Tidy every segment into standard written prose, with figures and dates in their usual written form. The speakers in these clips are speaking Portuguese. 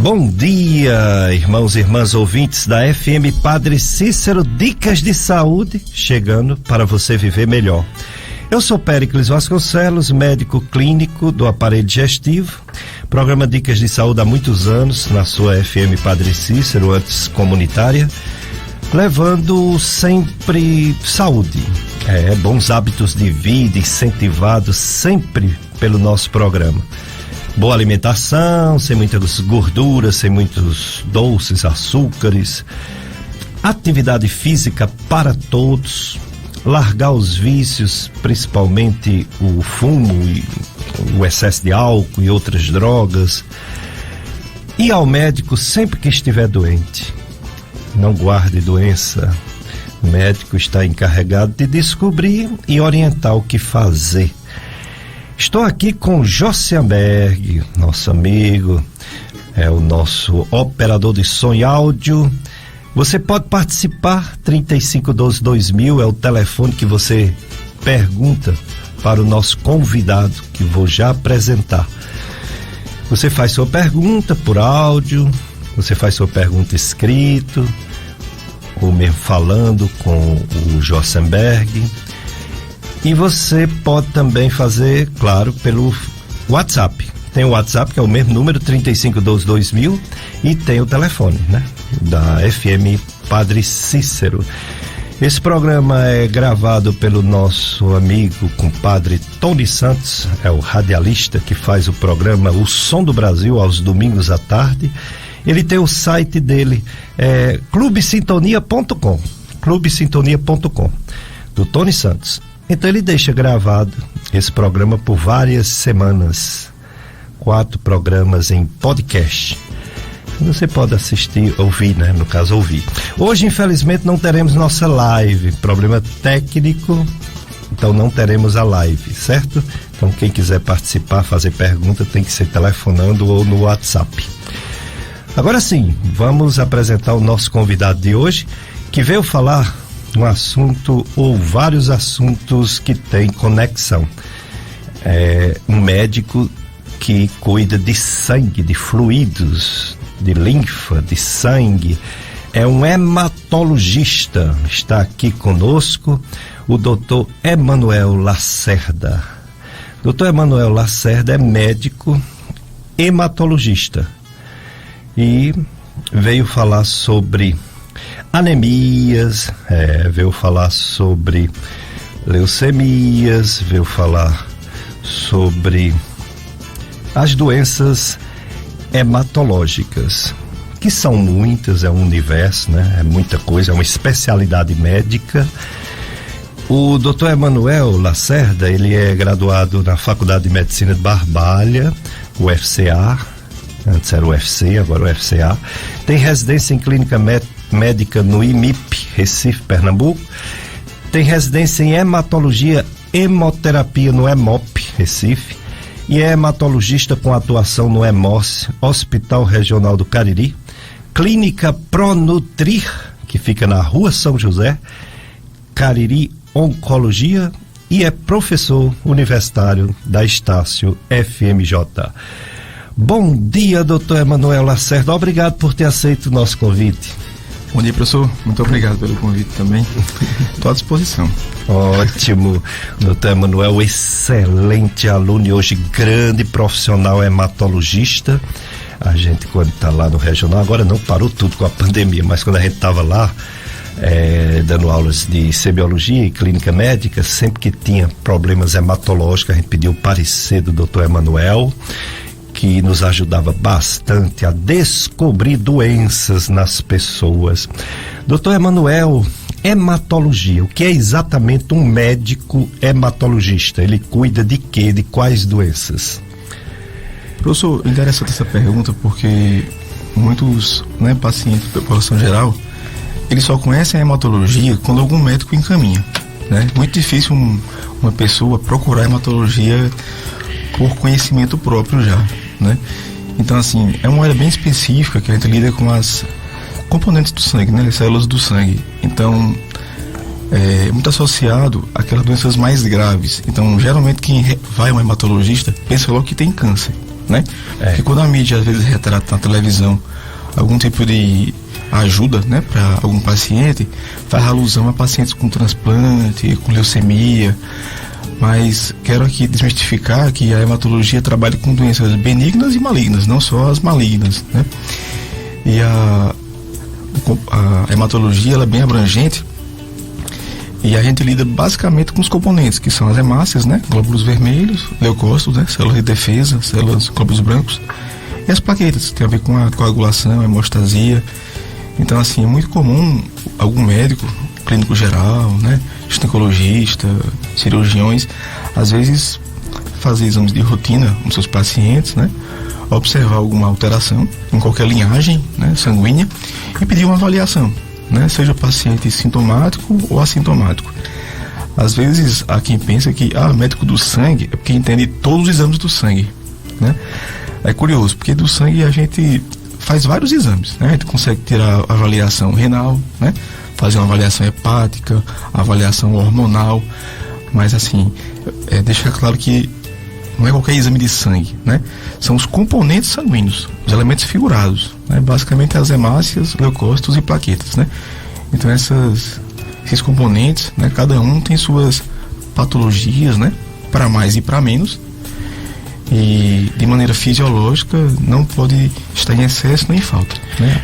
Bom dia, irmãos e irmãs ouvintes da FM Padre Cícero, dicas de saúde chegando para você viver melhor. Eu sou Péricles Vasconcelos, médico clínico do aparelho digestivo. Programa Dicas de Saúde há muitos anos na sua FM Padre Cícero, antes comunitária, levando sempre saúde, bons hábitos de vida incentivados sempre pelo nosso programa. Boa alimentação, sem muitas gorduras, sem muitos doces, açúcares, atividade física para todos, largar os vícios, principalmente o fumo e o excesso de álcool e outras drogas, ir ao médico sempre que estiver doente. Não guarde doença. O médico está encarregado de descobrir e orientar o que fazer. Estou aqui com Josianberg, nosso amigo, o nosso operador de som e áudio. Você pode participar, 3512-2000 é o telefone que você pergunta para o nosso convidado, que vou já apresentar. Você faz sua pergunta por áudio, você faz sua pergunta escrito, ou mesmo falando com o Josianberg. E você pode também fazer, claro, pelo WhatsApp. Tem o WhatsApp, que é o mesmo número, 3512-2000, e tem o telefone, da FM Padre Cícero. Esse programa é gravado pelo nosso amigo, compadre Tony Santos, é o radialista que faz o programa O Som do Brasil, aos domingos à tarde. Ele tem o site dele, clubesintonia.com, do Tony Santos. Então ele deixa gravado esse programa por várias semanas, 4 programas em podcast. Você pode assistir, ouvir, no caso ouvir. Hoje, infelizmente, não teremos nossa live, problema técnico, então não teremos a live, certo? Então quem quiser participar, fazer pergunta, tem que ser telefonando ou no WhatsApp. Agora sim, vamos apresentar o nosso convidado de hoje, que veio falar um assunto ou vários assuntos que têm conexão. É um médico que cuida de sangue, de fluidos, de linfa, de sangue. É um hematologista. Está aqui conosco o Dr. Emanuel Lacerda. Dr. Emanuel Lacerda é médico hematologista e veio falar sobre anemias, veio falar sobre leucemias, veio falar sobre as doenças hematológicas, que são muitas, é um universo, é muita coisa, é uma especialidade médica. O Dr. Emanuel Lacerda, ele é graduado na Faculdade de Medicina de Barbalha, UFCA, antes era o UFC, agora o UFCA. Tem residência em clínica médica no IMIP, Recife, Pernambuco. Tem residência em hematologia, hemoterapia no EMOP, Recife. E é hematologista com atuação no EMOS, Hospital Regional do Cariri. Clínica Pronutrir, que fica na Rua São José, Cariri Oncologia. E é professor universitário da Estácio FMJ. Bom dia, doutor Emanuel Lacerda. Obrigado por ter aceito o nosso convite. Bom dia, professor. Muito obrigado pelo convite também. Estou à disposição. Ótimo. Doutor Emanuel, excelente aluno e hoje grande profissional hematologista. A gente, quando está lá no regional, agora não parou tudo com a pandemia, mas quando a gente estava lá, dando aulas de semiologia e clínica médica, sempre que tinha problemas hematológicos, a gente pediu o parecer do doutor Emanuel, que nos ajudava bastante a descobrir doenças nas pessoas. Doutor Emanuel, hematologia, o que é exatamente um médico hematologista? Ele cuida de quê? De quais doenças? Professor, interessante essa pergunta porque muitos pacientes da população geral, eles só conhecem a hematologia quando algum médico encaminha, Muito difícil uma pessoa procurar hematologia por conhecimento próprio já, Então, assim, é uma área bem específica que a gente lida com as componentes do sangue, as células do sangue. Então, é muito associado àquelas doenças mais graves. Então, geralmente, quem vai a um hematologista pensa logo que tem câncer, né? Porque quando a mídia às vezes retrata na televisão algum tipo de ajuda, né, para algum paciente, faz alusão a pacientes com transplante, com leucemia, mas quero aqui desmistificar que a hematologia trabalha com doenças benignas e malignas, não só as malignas, né? E a hematologia, ela é bem abrangente, e a gente lida basicamente com os componentes, que são as hemácias, né, glóbulos vermelhos, leucócitos, né, células de defesa, células, glóbulos brancos, e as plaquetas, que tem a ver com a coagulação, a hemostasia. Então, assim, é muito comum algum médico, clínico geral, né, ginecologista, cirurgiões, às vezes fazer exames de rotina com seus pacientes, né, observar alguma alteração em qualquer linhagem, né, sanguínea, e pedir uma avaliação, né, seja o paciente sintomático ou assintomático. Às vezes há quem pensa que médico do sangue é porque entende todos os exames do sangue, né? É curioso, porque do sangue a gente faz vários exames, né? A gente consegue tirar a avaliação renal, né? Fazer uma avaliação hepática, avaliação hormonal, mas assim, deixar claro que não é qualquer exame de sangue, né? São os componentes sanguíneos, os elementos figurados, né? Basicamente as hemácias, leucócitos e plaquetas, né? Então esses componentes, né? Cada um tem suas patologias, né? Para mais e para menos, e de maneira fisiológica não pode estar em excesso nem em falta, né?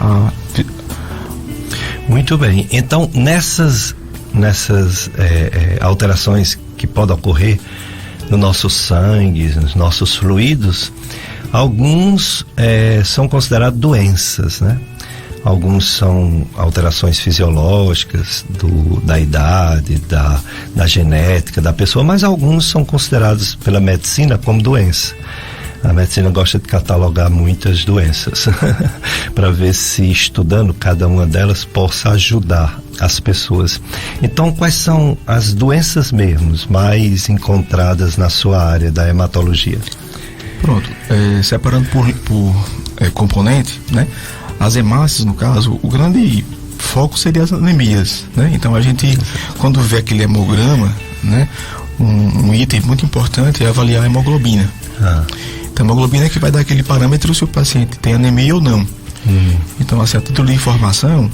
Muito bem, então nessas alterações que podem ocorrer no nosso sangue, nos nossos fluidos, alguns são considerados doenças, né? Alguns são alterações fisiológicas da idade, da genética da pessoa, mas alguns são considerados pela medicina como doença. A medicina gosta de catalogar muitas doenças para ver se, estudando cada uma delas, possa ajudar as pessoas. Então, quais são as doenças mesmo mais encontradas na sua área da hematologia? Pronto, separando por componente, né? As hemácias, no caso, o grande foco seria as anemias, né? Então a gente, quando vê aquele hemograma, né, um item muito importante é avaliar a hemoglobina. Então a hemoglobina é que vai dar aquele parâmetro se o paciente tem anemia ou não. Então, assim, a título de informação,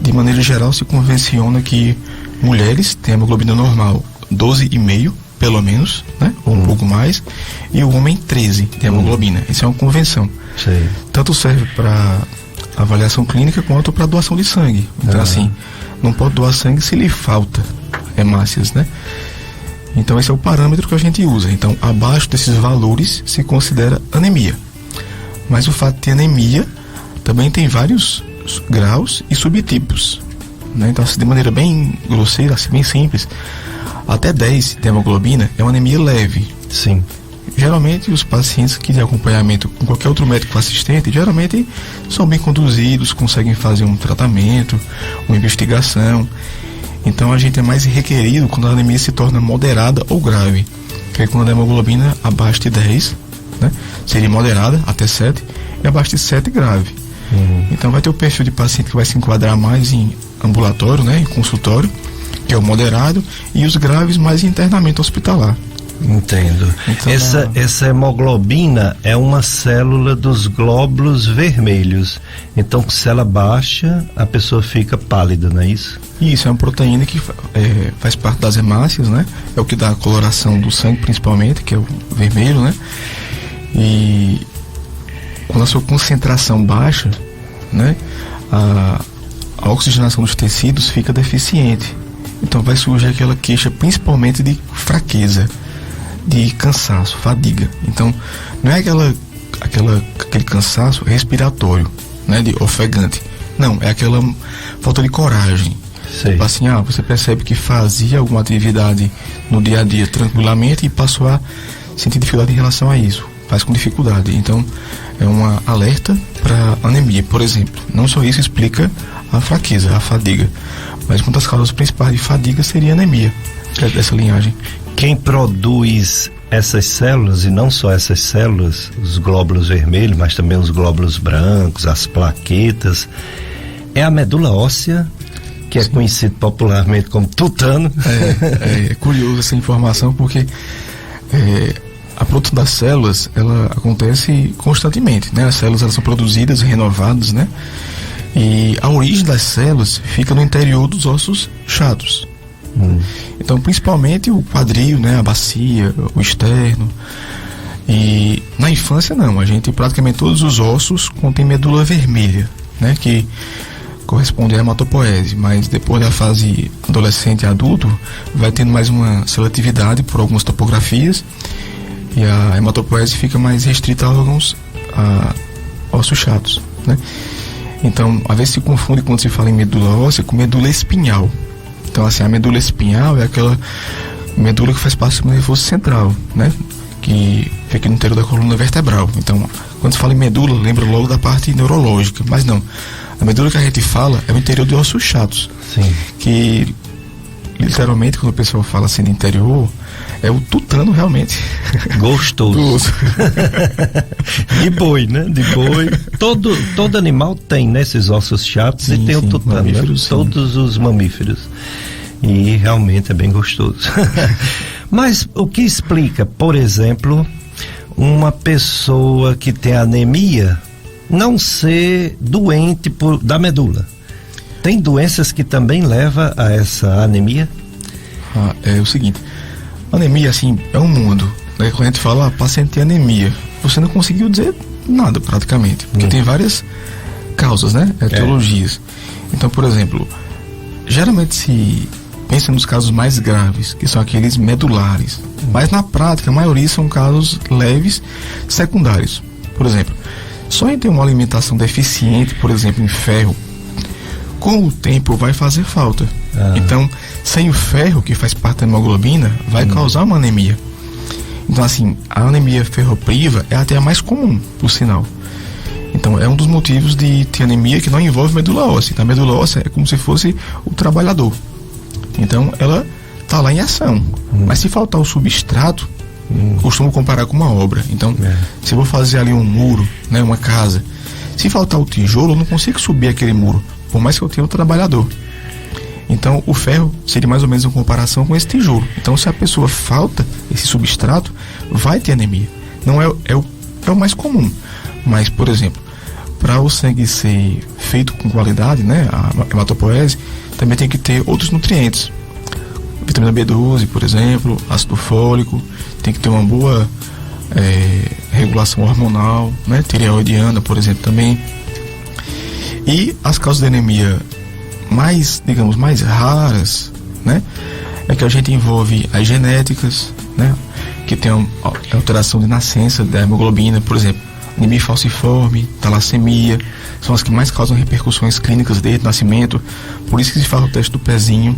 de maneira geral se convenciona que mulheres têm hemoglobina normal 12,5, pelo menos, né, ou um pouco mais, e o homem 13 de hemoglobina. Isso é uma convenção. Sei. Tanto serve para avaliação clínica quanto para doação de sangue. Então, assim, não pode doar sangue se lhe falta hemácias, né? Então, esse é o parâmetro que a gente usa. Então, abaixo desses valores se considera anemia. Mas o fato de ter anemia também tem vários graus e subtipos, né? Então, assim, de maneira bem grosseira, assim, bem simples, até 10 de hemoglobina é uma anemia leve. Sim. Geralmente os pacientes que têm acompanhamento com qualquer outro médico assistente, geralmente são bem conduzidos, conseguem fazer um tratamento, uma investigação. Então a gente é mais requerido quando a anemia se torna moderada ou grave, que é quando a hemoglobina abaixo de 10, né, seria moderada até 7, e abaixo de 7 grave. Então vai ter o perfil de paciente que vai se enquadrar mais em ambulatório, né, em consultório, que é o moderado, e os graves mais em internamento hospitalar. Entendo. Então, essa hemoglobina é uma célula dos glóbulos vermelhos. Então, se ela baixa, a pessoa fica pálida, não é isso? Isso, é uma proteína que faz parte das hemácias, né? É o que dá a coloração do sangue, principalmente, que é o vermelho, né? E quando a sua concentração baixa, né? A oxigenação dos tecidos fica deficiente. Então, vai surgir aquela queixa, principalmente de fraqueza, de cansaço, fadiga. Então, não é aquele cansaço respiratório, né, de ofegante. Não, é aquela falta de coragem. Sei. Tipo assim, você percebe que fazia alguma atividade no dia a dia tranquilamente e passou a sentir dificuldade em relação a isso. Faz com dificuldade. Então, é uma alerta para anemia, por exemplo. Não só isso explica a fraqueza, a fadiga, mas uma das causas principais de fadiga seria a anemia, dessa linhagem. Quem produz essas células, e não só essas células, os glóbulos vermelhos, mas também os glóbulos brancos, as plaquetas, é a medula óssea, que é conhecido popularmente como tutano. É curioso essa informação, porque a produção das células, ela acontece constantemente, né? As células, elas são produzidas e renovadas, né? E a origem das células fica no interior dos ossos chatos. Então, principalmente o quadril, né? A bacia, o externo. E na infância não, a gente praticamente todos os ossos contêm medula vermelha, né? Que corresponde à hematopoese, mas depois da fase adolescente e adulto vai tendo mais uma seletividade por algumas topografias e a hematopoese fica mais restrita a órgãos, a ossos chatos, né? Então, às vezes se confunde quando se fala em medula óssea com medula espinhal. Então, assim, a medula espinhal é aquela medula que faz parte do nervoso central, né? Que fica no interior da coluna vertebral. Então, quando se fala em medula, lembra logo da parte neurológica, mas não. A medula que a gente fala é o interior de ossos chatos. Sim. Que, literalmente, quando o pessoal fala assim de interior, é o tutano realmente. Gostoso. De boi, né? De boi. Todo animal tem, né? Esses ossos chatos, sim, e tem, sim, o tutano, né? Todos os mamíferos. E realmente é bem gostoso. Mas o que explica, por exemplo, uma pessoa que tem anemia não ser doente da medula? Tem doenças que também levam a essa anemia? É o seguinte, anemia, assim, é um mundo, né? Quando a gente fala, paciente tem anemia, você não conseguiu dizer nada praticamente, porque tem várias causas, né? Etiologias. Então, por exemplo, geralmente se pensa nos casos mais graves, que são aqueles medulares, mas na prática a maioria são casos leves, secundários. Por exemplo, só em ter uma alimentação deficiente, por exemplo, em ferro, com o tempo vai fazer falta. Então, sem o ferro, que faz parte da hemoglobina, vai causar uma anemia. Então, assim, a anemia ferropriva é até a mais comum, por sinal. Então, é um dos motivos de ter anemia que não envolve medula óssea. Então, a medula óssea é como se fosse o trabalhador. Então, ela está lá em ação. Mas se faltar o substrato, costumo comparar com uma obra. Então, se eu vou fazer ali um muro, né, uma casa, se faltar o tijolo, eu não consigo subir aquele muro, por mais que eu tenha o trabalhador. Então, o ferro seria mais ou menos uma comparação com esse tijolo. Então, se a pessoa falta esse substrato, vai ter anemia. Não é o mais comum. Mas, por exemplo, para o sangue ser feito com qualidade, né, a hematopoese, também tem que ter outros nutrientes. Vitamina B12, por exemplo, ácido fólico, tem que ter uma boa regulação hormonal, né, tireoidiana, por exemplo, também. E as causas de anemia mais, digamos, mais raras, né, é que a gente envolve as genéticas, né, que tem a alteração de nascença da hemoglobina, por exemplo, anemia falciforme, talassemia, são as que mais causam repercussões clínicas desde o nascimento. Por isso que se faz o teste do pezinho,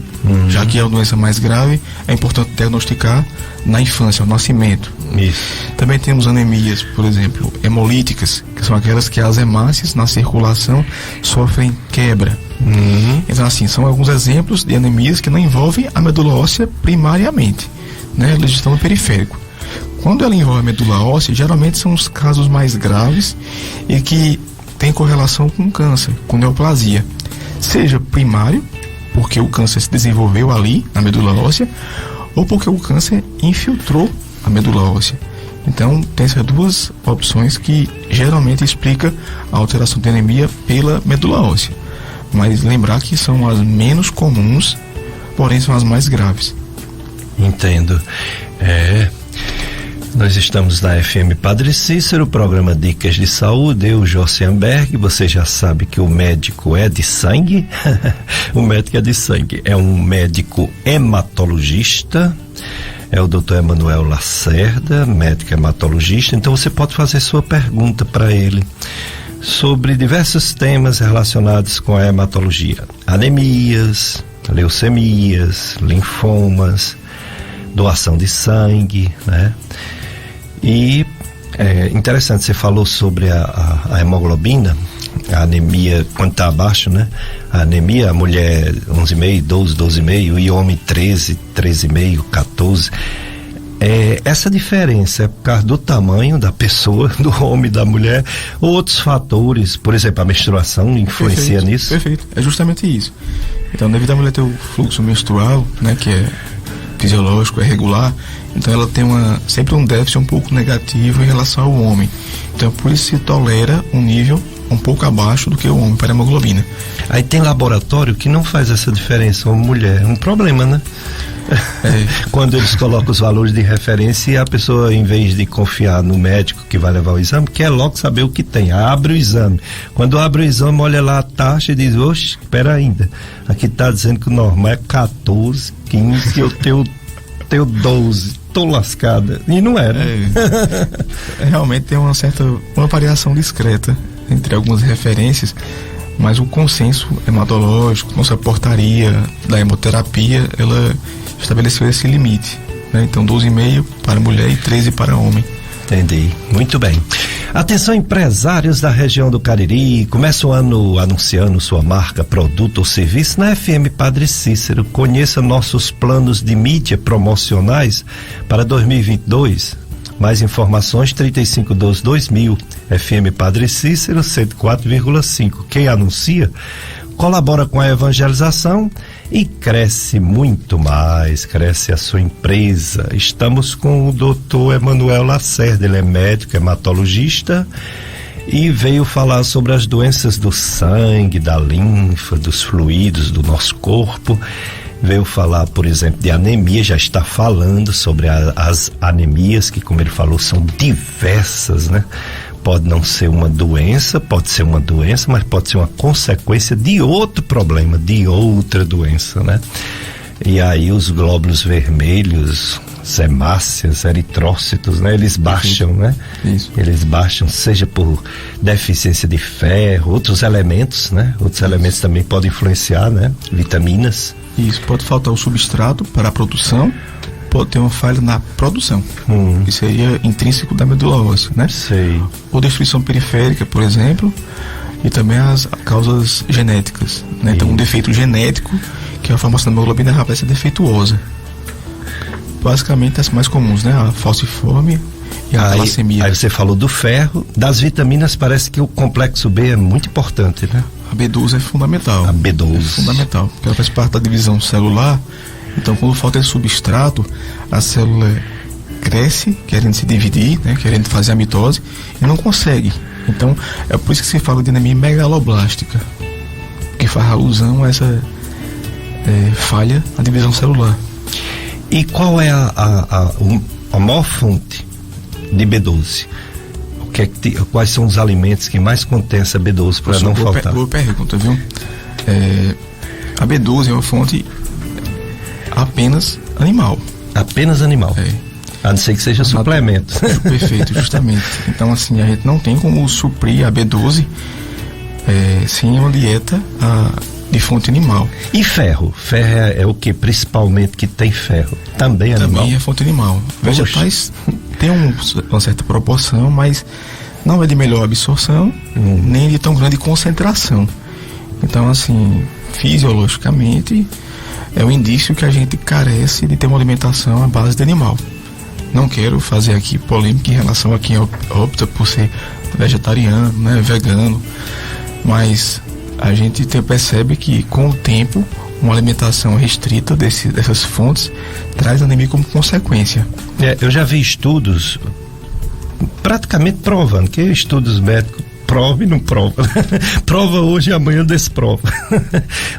já que é uma doença mais grave, é importante diagnosticar na infância, no nascimento. Isso. Também temos anemias, por exemplo, hemolíticas, que são aquelas que as hemácias na circulação sofrem quebra. Então, assim, são alguns exemplos de anemias que não envolvem a medula óssea primariamente, né? Elas estão no periférico. Quando ela envolve a medula óssea, geralmente são os casos mais graves e que tem correlação com câncer, com neoplasia. Seja primário, porque o câncer se desenvolveu ali na medula óssea, ou porque o câncer infiltrou a medula óssea. Então, tem essas duas opções que geralmente explicam a alteração de anemia pela medula óssea. Mas lembrar que são as menos comuns, porém são as mais graves. Entendo. Nós estamos na FM Padre Cícero, programa Dicas de Saúde, eu, Josianberg. Você já sabe que o médico é de sangue. O médico é de sangue, é um médico hematologista, é o Dr. Emanuel Lacerda, médico hematologista. Então você pode fazer sua pergunta para ele sobre diversos temas relacionados com a hematologia: anemias, leucemias, linfomas, doação de sangue, né? E é interessante, você falou sobre a hemoglobina, a anemia quando está abaixo, né? A anemia, a mulher 11,5, 12, 12,5 e homem 13, 13,5, 14. Essa diferença é por causa do tamanho da pessoa, do homem e da mulher, ou outros fatores, por exemplo, a menstruação influencia nisso? Perfeito, é justamente isso. Então, devido à mulher ter o fluxo menstrual, né, que é fisiológico, é regular, Então ela tem sempre um déficit um pouco negativo em relação ao homem. Então por isso se tolera um nível um pouco abaixo do que o homem para a hemoglobina. Aí tem laboratório que não faz essa diferença, uma mulher, é um problema, né? Quando eles colocam os valores de referência e a pessoa, em vez de confiar no médico que vai levar o exame, quer logo saber o que tem, abre o exame. Quando abre o exame, olha lá a taxa e diz, oxe, espera ainda, aqui está dizendo que o normal é 14, 15, eu tenho 12, tô lascada, e não era. Realmente tem uma variação discreta entre algumas referências, mas o consenso hematológico, nossa portaria da hemoterapia, ela estabeleceu esse limite, né? Então 12,5 para mulher e 13 para homem. Entendi, muito bem. Atenção, empresários da região do Cariri, começa o ano anunciando sua marca, produto ou serviço na FM Padre Cícero. Conheça nossos planos de mídia promocionais para 2022. Mais informações 3512-2000, FM Padre Cícero 104,5. Quem anuncia colabora com a evangelização e cresce muito mais, cresce a sua empresa. Estamos com o Dr. Emanuel Lacerda, ele é médico, hematologista e veio falar sobre as doenças do sangue, da linfa, dos fluidos do nosso corpo. Veio falar, por exemplo, de anemia, já está falando sobre as anemias, que, como ele falou, são diversas, né? Pode não ser uma doença, mas pode ser uma consequência de outro problema, de outra doença, né? E aí os glóbulos vermelhos, as hemácias, eritrócitos, né? Eles baixam, né? Isso. Eles baixam, seja por deficiência de ferro, outros elementos, né? Outros elementos também podem influenciar, né? Vitaminas. Isso, pode faltar o substrato para a produção, pode ter uma falha na produção, que seria intrínseco da medula óssea, né? Sei. Ou destruição periférica, por exemplo, e também as causas genéticas, né? Então um defeito genético, que é a formação da hemoglobina vai ser defeituosa. Basicamente as mais comuns, né? A falciforme e a talassemia. Aí você falou do ferro, das vitaminas, parece que o complexo B é muito importante, né? A B12 é fundamental. A B12. É fundamental, porque ela faz parte da divisão celular. Então, quando falta esse substrato, a célula cresce, querendo se dividir, né, querendo fazer a mitose, e não consegue. Então, é por isso que se fala de anemia megaloblástica, que faz alusão a essa falha na divisão celular. E qual é a maior fonte de B12? Quais são os alimentos que mais contêm essa B12 para não faltar? Boa pergunta, viu? A B12 é uma fonte apenas animal. Apenas animal? A não ser que seja suplemento. Perfeito, justamente. Então, assim, a gente não tem como suprir a B12 sem uma dieta de fonte animal. E ferro? Ferro é o que principalmente que tem ferro? Também animal? Também é fonte animal. Vegetais tem uma certa proporção, mas não é de melhor absorção, nem de tão grande concentração. Então, assim, fisiologicamente, é um indício que a gente carece de ter uma alimentação à base de animal. Não quero fazer aqui polêmica em relação a quem opta por ser vegetariano, né, vegano, mas a gente percebe que com o tempo uma alimentação restrita dessas fontes traz anemia como consequência. Eu já vi estudos praticamente provando, que estudos médicos prova e não prova. Prova hoje e amanhã desprova.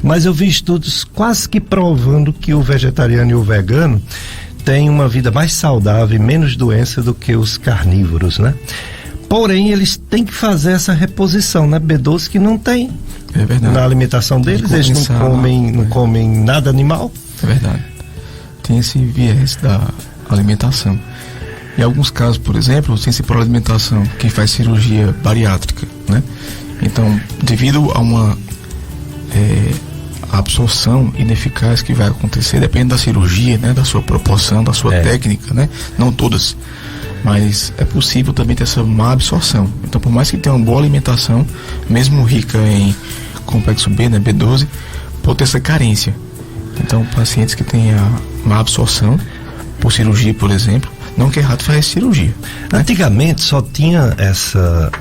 Mas eu vi estudos quase que provando que o vegetariano e o vegano têm uma vida mais saudável e menos doença do que os carnívoros, né? Porém, eles têm que fazer essa reposição, né? B12 que não tem. É verdade. Na alimentação deles, eles não comem nada animal. É verdade. Tem esse viés da alimentação. Em alguns casos, por exemplo, sem ser por alimentação, quem faz cirurgia bariátrica, né? Então, devido a uma absorção ineficaz que vai acontecer, depende da cirurgia, né? Da sua proporção, da sua técnica, né? Não todas, mas é possível também ter essa má absorção. Então, por mais que tenha uma boa alimentação, mesmo rica em complexo B, né? B12, pode ter essa carência. Então, pacientes que têm a má absorção, por cirurgia, por exemplo, não que é errado fazer cirurgia. Antigamente só tinha essa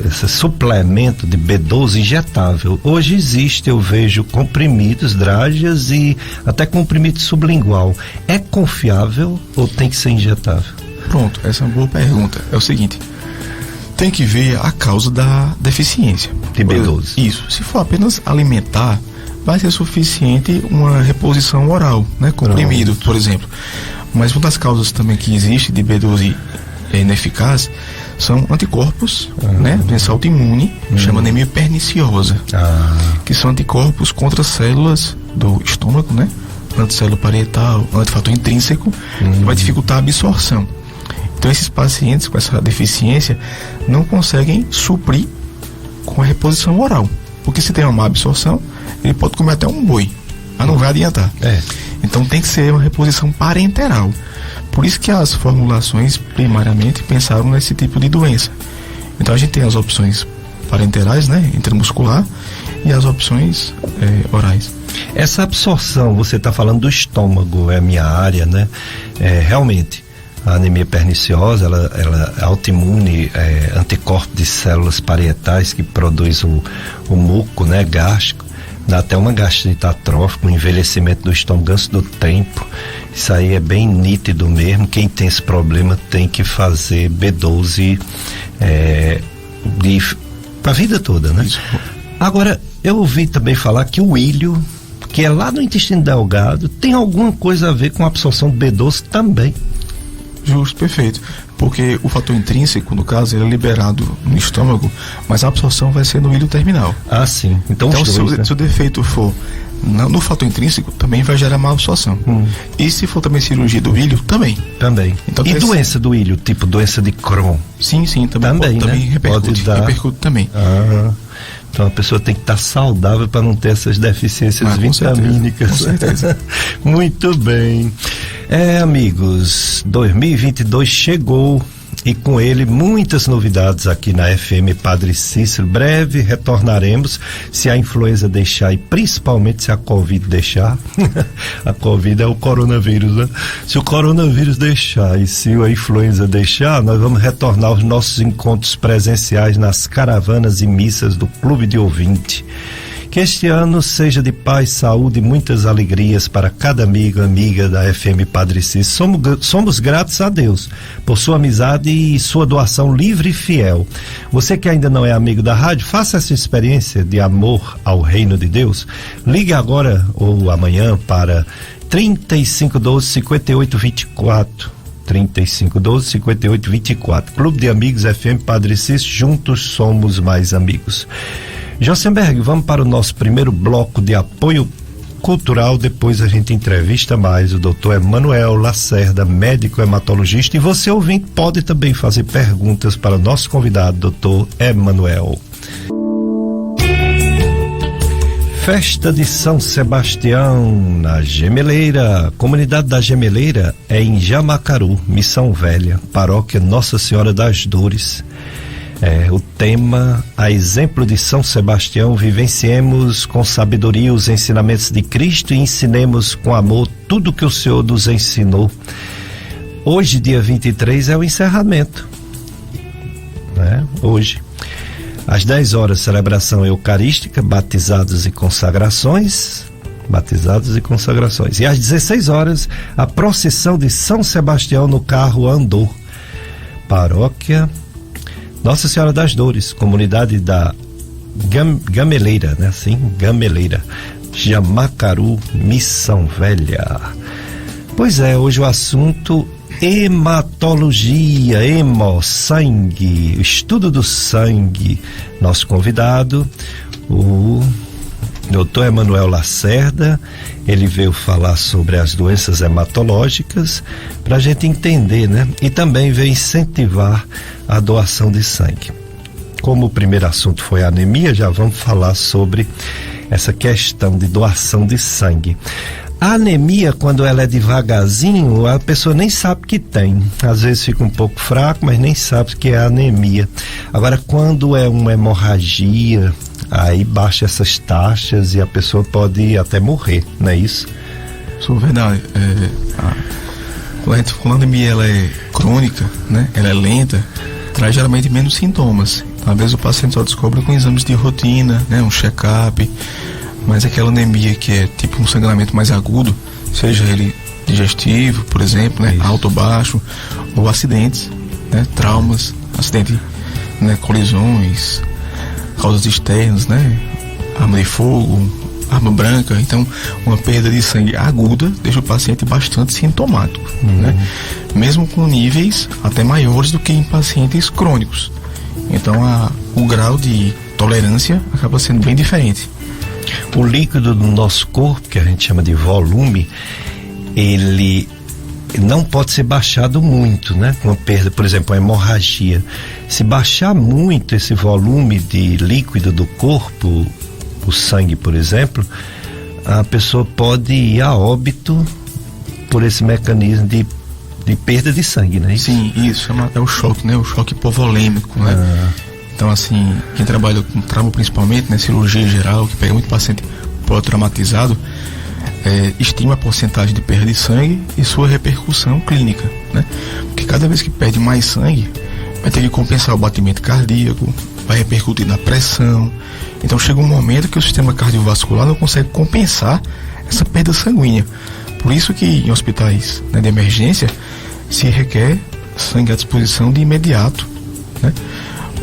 esse suplemento de B12 injetável. Hoje existe, eu vejo comprimidos, Drágias e até comprimido sublingual. É confiável ou tem que ser injetável? Pronto, essa é uma boa pergunta. É o seguinte, tem que ver a causa da deficiência. De B12. Isso. Se for apenas alimentar, vai ser suficiente uma reposição oral, né? Comprimido, por exemplo. Mas uma das causas também que existe de B12 ineficaz são anticorpos, né? Doença autoimune, chama anemia perniciosa, que são anticorpos contra células do estômago, né? Anticélula parietal, antifator intrínseco, que vai dificultar a absorção. Então esses pacientes com essa deficiência não conseguem suprir com a reposição oral, porque se tem uma má absorção, ele pode comer até um boi, mas não vai adiantar. Então tem que ser uma reposição parenteral. Por isso que as formulações primariamente pensaram nesse tipo de doença. Então a gente tem as opções parenterais, né, intramuscular, e as opções orais. Essa absorção, você está falando do estômago, é a minha área, né? Realmente, a anemia perniciosa, ela é autoimune, anticorpo de células parietais que produz o muco, né, gástrico, dá até uma gastrite atrófica, um envelhecimento do estômago antes do tempo. Isso aí é bem nítido mesmo. Quem tem esse problema tem que fazer B12 para a vida toda, né? Isso. Agora, eu ouvi também falar que o ilho, que é lá no intestino delgado, tem alguma coisa a ver com a absorção de B12 também. Justo, perfeito. Porque o fator intrínseco, no caso, ele é liberado no estômago, mas a absorção vai ser no ilho terminal. Ah, sim. Então se o defeito for no fator intrínseco, também vai gerar má absorção. E se for também cirurgia do ilho, também. Então, e doença do ilho, tipo doença de Crohn? Sim, também repercute. Repercute também. Então a pessoa tem que estar saudável para não ter essas deficiências vitamínicas. Com certeza. Muito bem. Amigos, 2022 chegou e com ele muitas novidades aqui na FM Padre Cícero. Breve retornaremos, se a influenza deixar e principalmente se a Covid deixar. A Covid é o coronavírus, né? Se o coronavírus deixar e se a influenza deixar, nós vamos retornar aos nossos encontros presenciais nas caravanas e missas do Clube de Ouvinte. Que este ano seja de paz, saúde e muitas alegrias para cada amigo, amiga da FM Padre Cícero. Somos gratos a Deus por sua amizade e sua doação livre e fiel. Você que ainda não é amigo da rádio, faça essa experiência de amor ao reino de Deus. Ligue agora ou amanhã para 3512-5824. 3512-5824. Clube de Amigos FM Padre Cícero, juntos somos mais amigos. Josenberg, vamos para o nosso primeiro bloco de apoio cultural, depois a gente entrevista mais o Dr. Emanuel Lacerda, médico hematologista, e você ouvinte pode também fazer perguntas para o nosso convidado, Dr. Emanuel. Festa de São Sebastião na Gemeleira. Comunidade da Gemeleira é em Jamacaru, Missão Velha, paróquia Nossa Senhora das Dores. O tema, a exemplo de São Sebastião, vivenciemos com sabedoria os ensinamentos de Cristo e ensinemos com amor tudo que o Senhor nos ensinou. Hoje, dia 23, é o encerramento, né? Hoje, às 10 horas, celebração eucarística, batizados e consagrações. E às 16 horas, a procissão de São Sebastião no carro Andor. Paróquia Nossa Senhora das Dores, comunidade da Gameleira, né? Sim, Gameleira, Jamacaru, Missão Velha. Pois é, hoje o assunto hematologia, sangue, o estudo do sangue. Nosso convidado, o Dr. Emanuel Lacerda, ele veio falar sobre as doenças hematológicas para a gente entender, né? E também veio incentivar a doação de sangue. Como o primeiro assunto foi a anemia, já vamos falar sobre essa questão de doação de sangue. A anemia, quando ela é devagarzinho, a pessoa nem sabe que tem. Às vezes fica um pouco fraco, mas nem sabe que é anemia. Agora, quando é uma hemorragia, aí baixa essas taxas e a pessoa pode até morrer, não é isso? Isso é verdade. Quando a anemia ela é crônica, né? Ela é lenta, traz geralmente menos sintomas. Às vezes o paciente só descobre com exames de rotina, né, um check-up, mas aquela anemia que é tipo um sangramento mais agudo, seja ele digestivo, por exemplo, né, alto ou baixo, ou acidentes, né, traumas, acidente, né, colisões, causas externas, né, arma de fogo, arma branca. Então, uma perda de sangue aguda deixa o paciente bastante sintomático, né, mesmo com níveis até maiores do que em pacientes crônicos. Então, o grau de tolerância acaba sendo bem diferente. O líquido do nosso corpo, que a gente chama de volume, ele não pode ser baixado muito, né? Com a perda, por exemplo, a hemorragia. Se baixar muito esse volume de líquido do corpo, o sangue, por exemplo, a pessoa pode ir a óbito por esse mecanismo de perda de sangue, né? Sim, isso é o choque, né? O choque hipovolêmico, né? Então, assim, quem trabalha com trauma principalmente, né? Cirurgia geral, que pega muito paciente pós-traumatizado, estima a porcentagem de perda de sangue e sua repercussão clínica, né? Porque cada vez que perde mais sangue, vai ter que compensar o batimento cardíaco, vai repercutir na pressão. Então chega um momento que o sistema cardiovascular não consegue compensar essa perda sanguínea. Por isso que em hospitais, né, de emergência se requer sangue à disposição de imediato, né?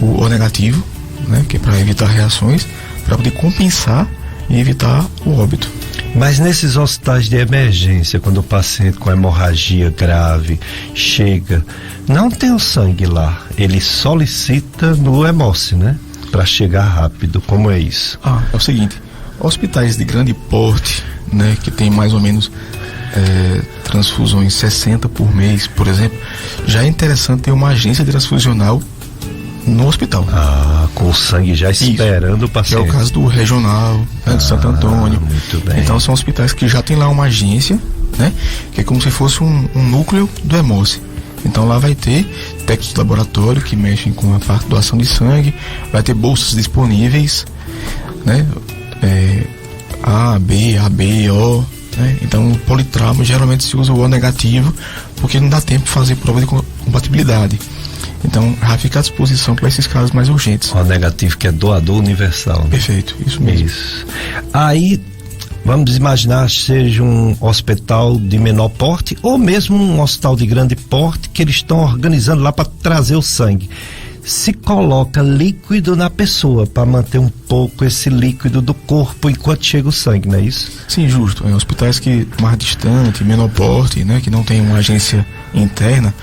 O negativo, né, que é para evitar reações, para poder compensar e evitar o óbito. Mas nesses hospitais de emergência, quando o paciente com hemorragia grave chega, não tem o sangue lá, ele solicita no hemócio, né? Para chegar rápido. Como é isso? É o seguinte, hospitais de grande porte, né, que tem mais ou menos transfusões 60 por mês, por exemplo, já é interessante ter uma agência transfusional no hospital. Com o sangue já esperando o paciente. Que é o caso do regional, né, de Santo Antônio. Muito bem. Então são hospitais que já tem lá uma agência, né, que é como se fosse um núcleo do hemócio. Então lá vai ter técnicos de laboratório que mexem com a parte de doação de sangue, vai ter bolsas disponíveis, né, A, B, O, né? Então o politrauma geralmente se usa o O negativo, porque não dá tempo de fazer prova de compatibilidade. Então já fica à disposição para esses casos mais urgentes. O negativo, que é doador universal, né? Perfeito, isso mesmo. Isso. Aí, vamos imaginar seja um hospital de menor porte ou mesmo um hospital de grande porte que eles estão organizando lá para trazer o sangue. Se coloca líquido na pessoa para manter um pouco esse líquido do corpo enquanto chega o sangue, não é isso? Sim, justo. Em hospitais que mais distante, menor porte, né, que não tem uma agência interna,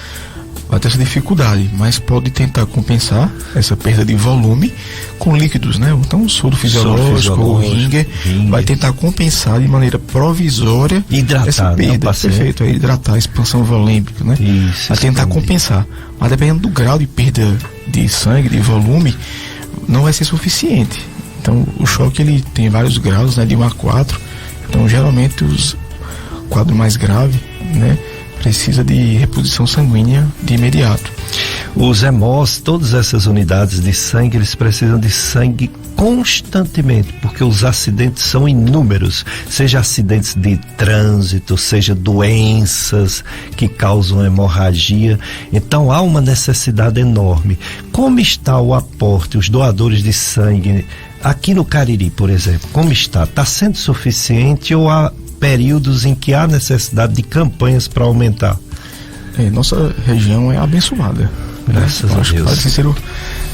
vai ter essa dificuldade, mas pode tentar compensar essa perda de volume com líquidos, né? Então o soro fisiológico, o Ringer, vai tentar compensar de maneira provisória essa perda. Perfeito, hidratar a expansão volêmica, né? Isso, vai tentar compensar. Mas dependendo do grau de perda de sangue, de volume, não vai ser suficiente. Então o choque ele tem vários graus, né? De 1 a 4. Então geralmente os quadro mais grave, né, precisa de reposição sanguínea de imediato. Os hemós, todas essas unidades de sangue, eles precisam de sangue constantemente, porque os acidentes são inúmeros, seja acidentes de trânsito, seja doenças que causam hemorragia. Então há uma necessidade enorme. Como está o aporte, os doadores de sangue aqui no Cariri, por exemplo? Como está? Está sendo suficiente ou há períodos em que há necessidade de campanhas para aumentar? Nossa região é abençoada. Graças a Deus. Padre Cícero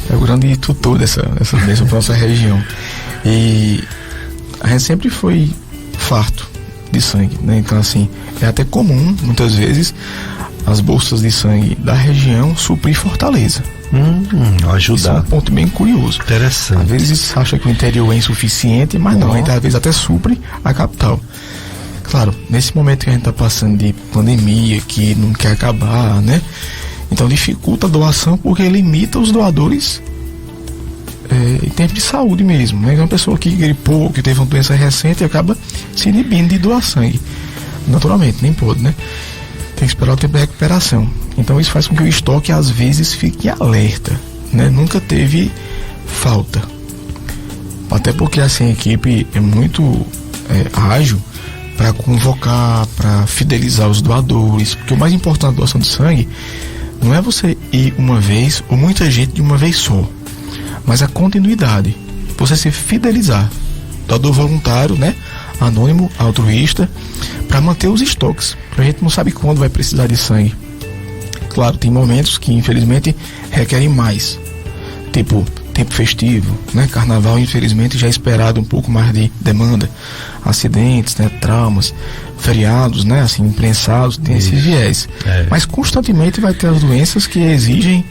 é o grande tutor dessa bênção para nossa região. E a gente sempre foi farto de sangue, né? Então, assim, é até comum, muitas vezes, as bolsas de sangue da região suprir Fortaleza. Ajudar. Isso é um ponto bem curioso. Interessante. Às vezes se acha que o interior é insuficiente, mas não, ainda às vezes até supre a capital. Claro, nesse momento que a gente está passando de pandemia, que não quer acabar, né? Então dificulta a doação porque limita os doadores em termos de saúde mesmo, né? Uma pessoa que gripou, que teve uma doença recente, acaba se inibindo de doar sangue. Naturalmente, nem pode, né? Tem que esperar o tempo de recuperação. Então isso faz com que o estoque às vezes fique alerta, né? Nunca teve falta. Até porque assim, a equipe é muito ágil para convocar, para fidelizar os doadores, porque o mais importante da doação de sangue não é você ir uma vez ou muita gente de uma vez só. mas a continuidade, você se fidelizar, doador voluntário, né, anônimo, altruísta, para manter os estoques, porque a gente não sabe quando vai precisar de sangue. Claro, tem momentos que infelizmente requerem mais, tipo tempo festivo, né, carnaval infelizmente já é esperado um pouco mais de demanda, acidentes, né, traumas, feriados, né, assim, imprensados, tem esse viés. Mas constantemente vai ter as doenças que exigem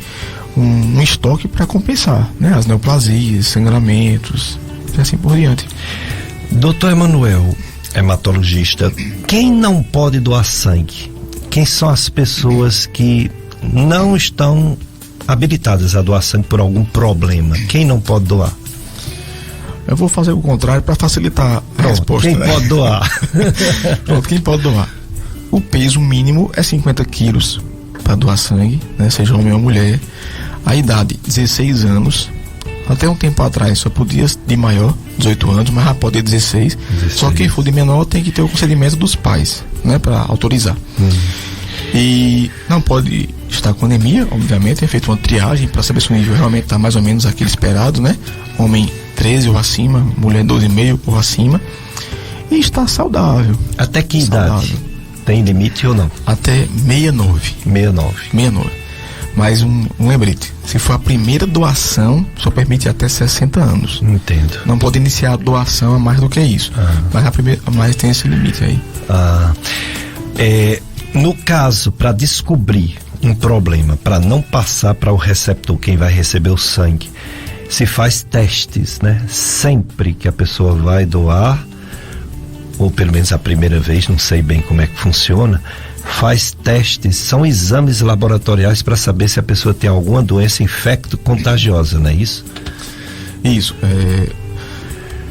um estoque para compensar, né, as neoplasias, sangramentos, e assim por diante. Doutor Emanuel, hematologista, quem não pode doar sangue? Quem são as pessoas que não estão habilitadas a doar sangue por algum problema? Quem não pode doar? Eu vou fazer o contrário para facilitar a resposta. Quem pode doar? Pronto, quem pode doar? O peso mínimo é 50 quilos para doar sangue, né, seja homem ou mulher. A idade, 16 anos. Até um tempo atrás só podia de maior, 18 anos, mas já pode 16. Só que quem for de menor tem que ter o consentimento dos pais, né, para autorizar. E não pode estar com anemia, obviamente, é feita uma triagem para saber se o nível realmente está mais ou menos aquele esperado, né? Homem 13 ou acima, mulher 12,5 ou acima. E está saudável. Até que idade? Tem limite ou não? Até 69. 69. Mas um lembrete, se for a primeira doação, só permite até 60 anos. Entendo. Não pode iniciar a doação a mais do que isso. Mas tem esse limite aí. No caso, para descobrir um problema, para não passar para o receptor, quem vai receber o sangue, se faz testes, né? Sempre que a pessoa vai doar, ou pelo menos a primeira vez, não sei bem como é que funciona, faz testes, são exames laboratoriais para saber se a pessoa tem alguma doença infecto-contagiosa, não é isso? Isso.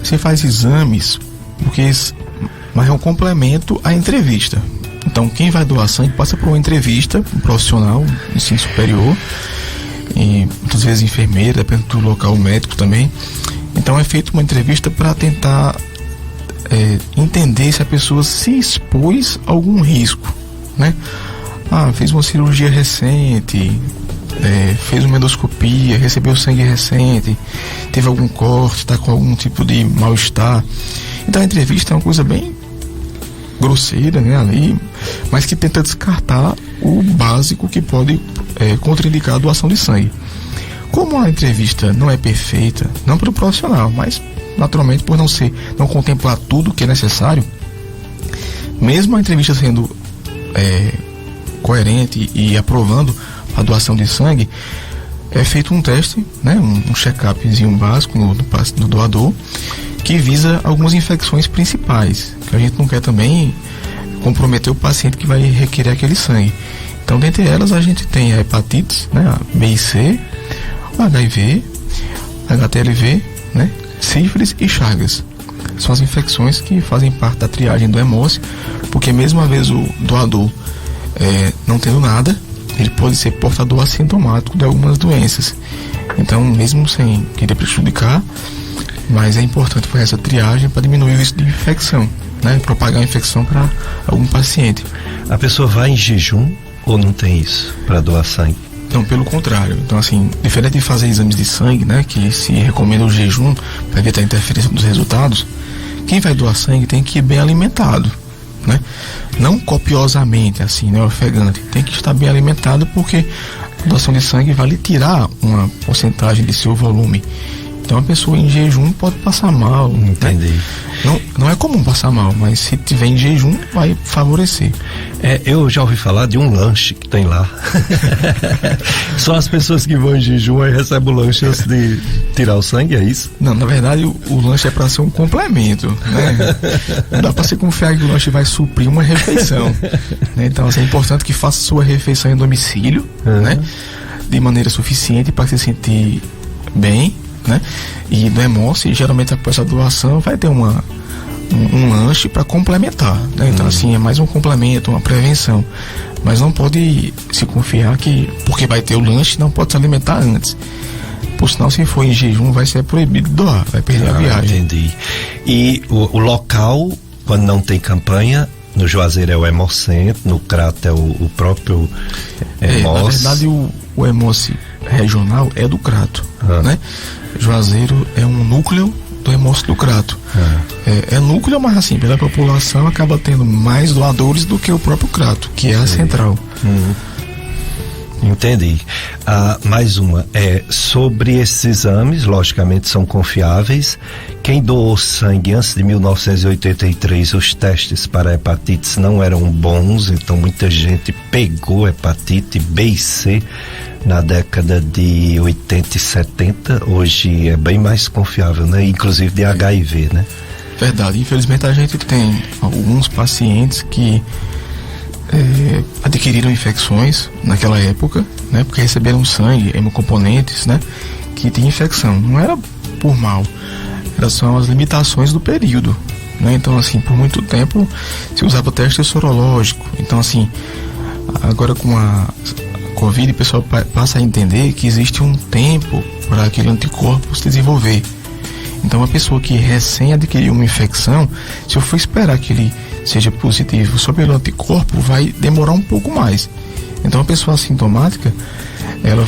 Você faz exames, mas é um complemento à entrevista. Então, quem vai doar sangue passa por uma entrevista, um profissional, um ensino superior, e muitas vezes enfermeira, depende do local, médico também. Então, é feita uma entrevista para tentar entender se a pessoa se expôs a algum risco, né? Fez uma cirurgia recente, fez uma endoscopia, recebeu sangue recente, teve algum corte, está com algum tipo de mal-estar. Então, a entrevista é uma coisa bem grosseira, né, ali, mas que tenta descartar o básico que pode contraindicar a doação de sangue. Como a entrevista não é perfeita, não pelo profissional, mas naturalmente por não contemplar tudo que é necessário, mesmo a entrevista sendo coerente e aprovando a doação de sangue, é feito um teste, né, um check-upzinho básico no doador, que visa algumas infecções principais, que a gente não quer também comprometer o paciente que vai requerer aquele sangue. Então, dentre elas, a gente tem a hepatites, né, a B e C, o HIV, HTLV, né, sífilis e chagas. São as infecções que fazem parte da triagem do hemose, porque mesmo uma vez o doador não tendo nada, ele pode ser portador assintomático de algumas doenças. Então, mesmo sem querer prejudicar, mas é importante fazer essa triagem para diminuir o risco de infecção, né? Propagar a infecção para algum paciente. A pessoa vai em jejum ou não tem isso para doar sangue? Não, pelo contrário. Então, assim, diferente de fazer exames de sangue, né, que se recomenda o jejum para evitar a interferência dos resultados, quem vai doar sangue tem que ir bem alimentado, né? Não copiosamente, assim, né, ofegante. Tem que estar bem alimentado, porque a doação de sangue vai lhe tirar uma porcentagem de seu volume. Então, a pessoa em jejum pode passar mal. Entendi. Né? Não é comum passar mal, mas se tiver em jejum, vai favorecer. Eu já ouvi falar de um lanche que tem lá. Só as pessoas que vão em jejum aí recebem o lanche antes de tirar o sangue, é isso? Não, na verdade, o lanche é para ser um complemento, né? Não dá para se confiar que o lanche vai suprir uma refeição, né? Então, assim, é importante que faça sua refeição em domicílio, né? De maneira suficiente para se sentir bem, né? E no hemose, geralmente após a doação vai ter um lanche para complementar, né? Então, assim, é mais um complemento, uma prevenção, mas não pode se confiar que porque vai ter o lanche não pode se alimentar antes. Por sinal, se for em jejum, vai ser proibido doar, vai perder a viagem. Entendi. E o local, quando não tem campanha, no Juazeiro é o Hemocentro, no Crato é o próprio Hemose. Na verdade, o Hemose regional é do Crato, né? Juazeiro é um núcleo do hemócito do crato. É núcleo, mas assim, pela população acaba tendo mais doadores do que o próprio crato, que é a central. Entendi. Mais uma, sobre esses exames, logicamente são confiáveis. Quem doou sangue antes de 1983, os testes para hepatites não eram bons, então muita gente pegou hepatite B e C na década de 80 e 70. Hoje é bem mais confiável, né? Inclusive de HIV, né? Verdade. Infelizmente a gente tem alguns pacientes que adquiriram infecções naquela época, né? Porque receberam sangue, hemocomponentes, né? Que tinha infecção. Não era por mal, são as limitações do período, né? Então, assim, por muito tempo se usava teste sorológico. Então, assim, agora com a Covid, o pessoal passa a entender que existe um tempo para aquele anticorpo se desenvolver. Então, uma pessoa que recém adquiriu uma infecção, se eu for esperar que ele seja positivo só pelo anticorpo, vai demorar um pouco mais. Então, a pessoa assintomática, ela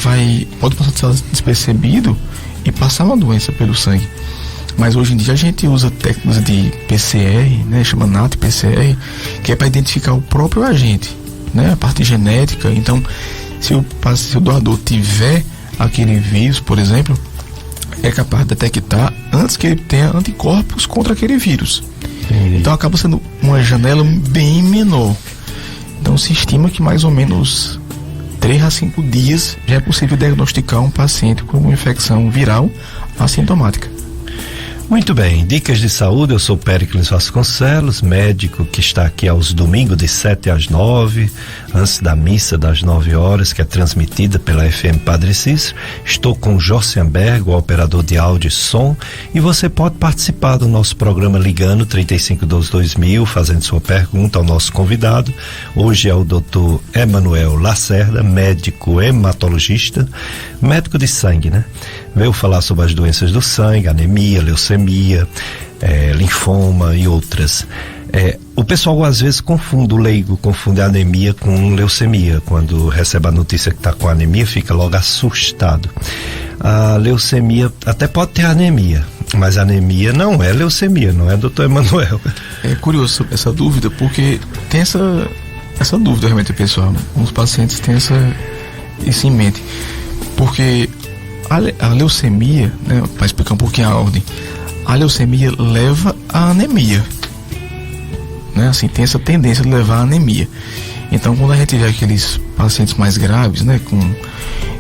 pode passar despercebido e passar uma doença pelo sangue. Mas hoje em dia a gente usa técnicas de PCR, né, chama NAT-PCR, que é para identificar o próprio agente, né, a parte genética. Então, se o doador tiver aquele vírus, por exemplo, é capaz de detectar antes que ele tenha anticorpos contra aquele vírus. Então acaba sendo uma janela bem menor. Então se estima que mais ou menos 3 a 5 dias já é possível diagnosticar um paciente com uma infecção viral assintomática. Muito bem, dicas de saúde, eu sou Péricles Vasconcelos, médico que está aqui aos domingos de 7 às 9, antes da missa das 9 horas, que é transmitida pela FM Padre Cícero. Estou com Josianberg, o operador de áudio e som, e você pode participar do nosso programa ligando 3512-2000, fazendo sua pergunta ao nosso convidado. Hoje é o Dr. Emanuel Lacerda, médico hematologista, médico de sangue, né? Veio falar sobre as doenças do sangue, anemia, leucemia, linfoma e outras. O pessoal às vezes confunde, o leigo confunde a anemia com leucemia. Quando recebe a notícia que está com anemia, fica logo assustado. A leucemia até pode ter anemia, mas a anemia não é leucemia, não é, doutor Emanuel? É curioso essa dúvida, porque tem essa dúvida realmente, pessoal. Os pacientes têm isso em mente. Porque a leucemia, né, para explicar um pouquinho a ordem, a leucemia leva à anemia, né? Assim, tem essa tendência de levar à anemia. Então, quando a gente vê aqueles pacientes mais graves, né,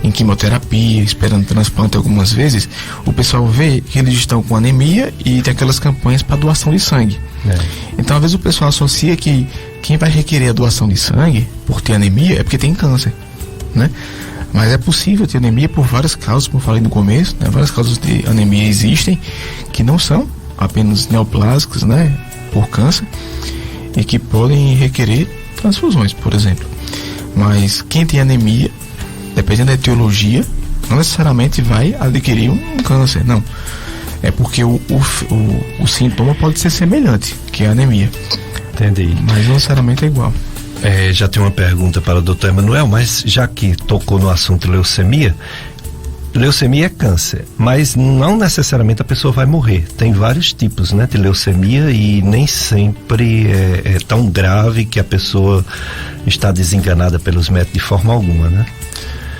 em quimioterapia, esperando transplante algumas vezes, o pessoal vê que eles estão com anemia e tem aquelas campanhas para doação de sangue. Então, às vezes o pessoal associa que quem vai requerer a doação de sangue por ter anemia é porque tem câncer, né? Mas é possível ter anemia por várias causas, como eu falei no começo, né? Várias causas de anemia existem, que não são apenas neoplásicas, né, por câncer, e que podem requerer transfusões, por exemplo. Mas quem tem anemia, dependendo da etiologia, não necessariamente vai adquirir um câncer, não. É porque o sintoma pode ser semelhante, que é a anemia. Entendi. Mas não necessariamente é igual. Já tem uma pergunta para o Dr. Emanuel, mas já que tocou no assunto leucemia é câncer, mas não necessariamente a pessoa vai morrer. Tem vários tipos, né, de leucemia, e nem sempre é tão grave que a pessoa está desenganada pelos médicos de forma alguma, né?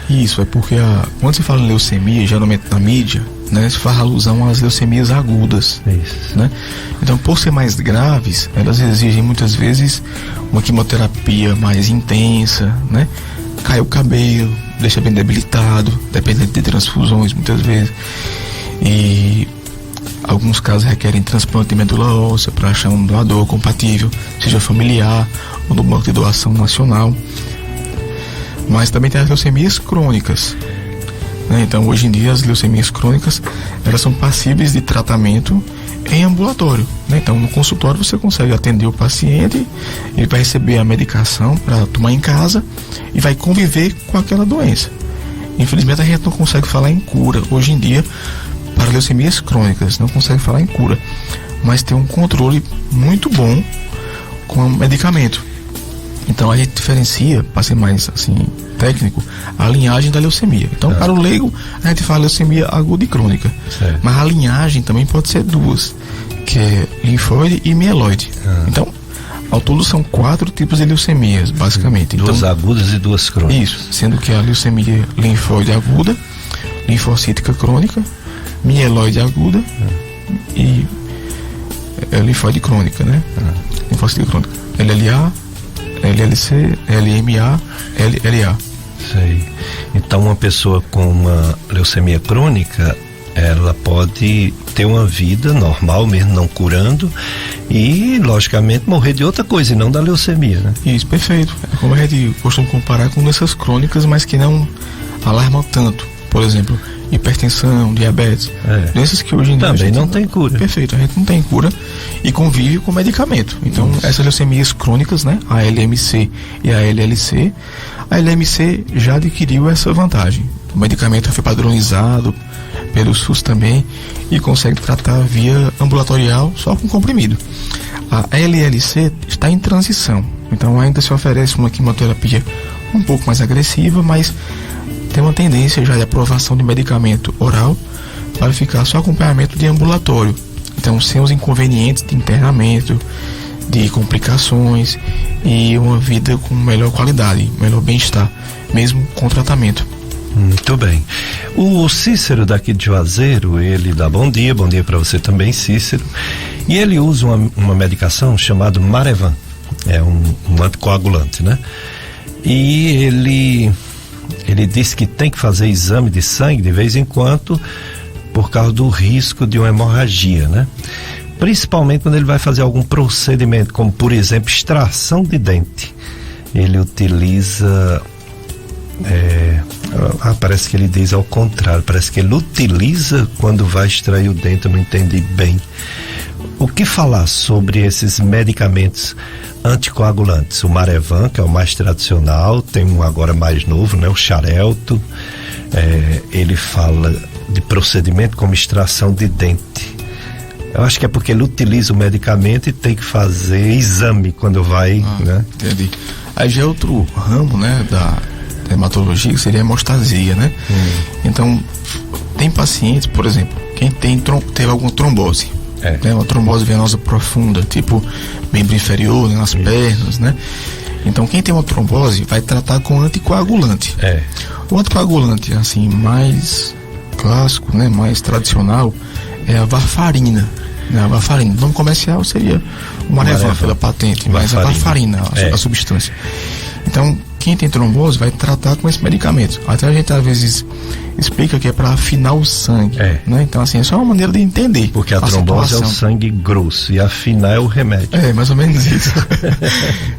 Isso, é porque quando se fala em leucemia, geralmente na mídia, né, se faz alusão às leucemias agudas. Isso. Né? Então, por ser mais graves, elas exigem muitas vezes uma quimioterapia mais intensa, né? Cai o cabelo, deixa bem debilitado, dependendo de transfusões muitas vezes. E alguns casos requerem transplante de medula óssea para achar um doador compatível, seja familiar ou no banco de doação nacional. Mas também tem as leucemias crônicas, né? Então, hoje em dia, as leucemias crônicas, elas são passíveis de tratamento em ambulatório, né? Então, no consultório você consegue atender o paciente, ele vai receber a medicação para tomar em casa e vai conviver com aquela doença. Infelizmente, a gente não consegue falar em cura hoje em dia para leucemias crônicas, não consegue falar em cura, mas tem um controle muito bom com o medicamento. Então a gente diferencia, para ser mais assim técnico, a linhagem da leucemia. Então, para o leigo, a gente fala leucemia aguda e crônica. Certo. Mas a linhagem também pode ser duas, que é linfóide e mieloide. Então, ao todo são 4 tipos de leucemias, basicamente. Duas então, agudas e 2 crônicas. Isso, sendo que a leucemia linfóide aguda, linfocítica crônica, mieloide aguda e linfóide crônica, né? Linfocítica crônica. LLA, LLC, LMA, LLA. Sei. Então, uma pessoa com uma leucemia crônica, ela pode ter uma vida normal mesmo, não curando, e logicamente morrer de outra coisa e não da leucemia, né? Isso, perfeito. É como a gente costuma comparar com doenças crônicas, mas que não alarmam tanto. Por exemplo, hipertensão, diabetes, doenças que hoje em dia também não tem cura. Perfeito, a gente não tem cura e convive com medicamento. Então, essas leucemias crônicas, né, a LMC e a LLC, a LMC já adquiriu essa vantagem. O medicamento foi padronizado pelo SUS também e consegue tratar via ambulatorial só com comprimido. A LLC está em transição, então ainda se oferece uma quimioterapia um pouco mais agressiva, mas tem uma tendência já de aprovação de medicamento oral para ficar só acompanhamento de ambulatório. Então, sem os inconvenientes de internamento, de complicações e uma vida com melhor qualidade, melhor bem-estar, mesmo com tratamento. Muito bem. O Cícero daqui de Juazeiro, ele dá bom dia para você também, Cícero. E ele usa uma medicação chamada Marevan, é um anticoagulante, né? E ele diz que tem que fazer exame de sangue de vez em quando por causa do risco de uma hemorragia, né? Principalmente quando ele vai fazer algum procedimento, como por exemplo extração de dente. Ele utiliza parece que ele diz ao contrário, parece que ele utiliza quando vai extrair o dente, eu não entendi bem. O que falar sobre esses medicamentos anticoagulantes? O Marevan, que é o mais tradicional, tem um agora mais novo, né? O Xarelto. Ele fala de procedimento como extração de dente. Eu acho que é porque ele utiliza o medicamento e tem que fazer exame quando vai, né? Entendi. Aí já é outro ramo, né, da hematologia, que seria a hemostasia, né? Então, tem pacientes, por exemplo, quem teve alguma trombose, né, uma trombose venosa profunda, tipo membro inferior, né, nas pernas, né? Então, quem tem uma trombose vai tratar com anticoagulante. O anticoagulante, assim, mais clássico, né, mais tradicional, é a varfarina. Né? A varfarina, o nome comercial seria o Marevan, pela patente, mas a varfarina, a substância. Então, quem tem trombose vai tratar com esse medicamento. Até a gente às vezes explica que é para afinar o sangue, né? Então, assim, é só uma maneira de entender. Porque a trombose é o sangue grosso e afinar é o remédio. Mais ou menos isso.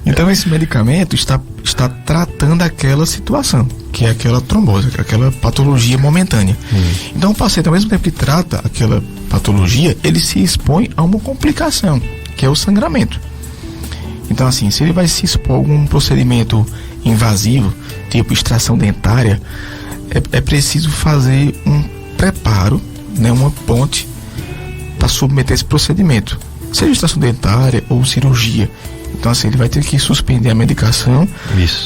Então, esse medicamento está tratando aquela situação, que é aquela trombose, aquela patologia momentânea. Então, o paciente, ao mesmo tempo que trata aquela patologia, ele se expõe a uma complicação, que é o sangramento. Então, assim, se ele vai se expor a algum procedimento invasivo, tipo extração dentária, é preciso fazer um preparo, né, uma ponte para submeter esse procedimento, seja extração dentária ou cirurgia. Então, assim, ele vai ter que suspender a medicação,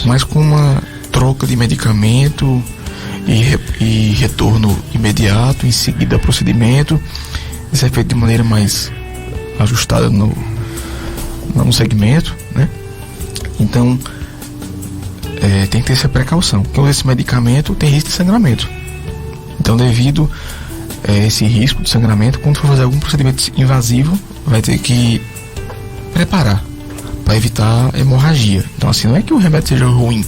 mas com uma troca de medicamento e retorno imediato, em seguida ao procedimento. Isso é feito de maneira mais ajustada no segmento, né? Então, tem que ter essa precaução, porque esse medicamento tem risco de sangramento. Então, devido a esse risco de sangramento, quando for fazer algum procedimento invasivo, vai ter que preparar para evitar hemorragia. Então, assim, não é que o remédio seja ruim,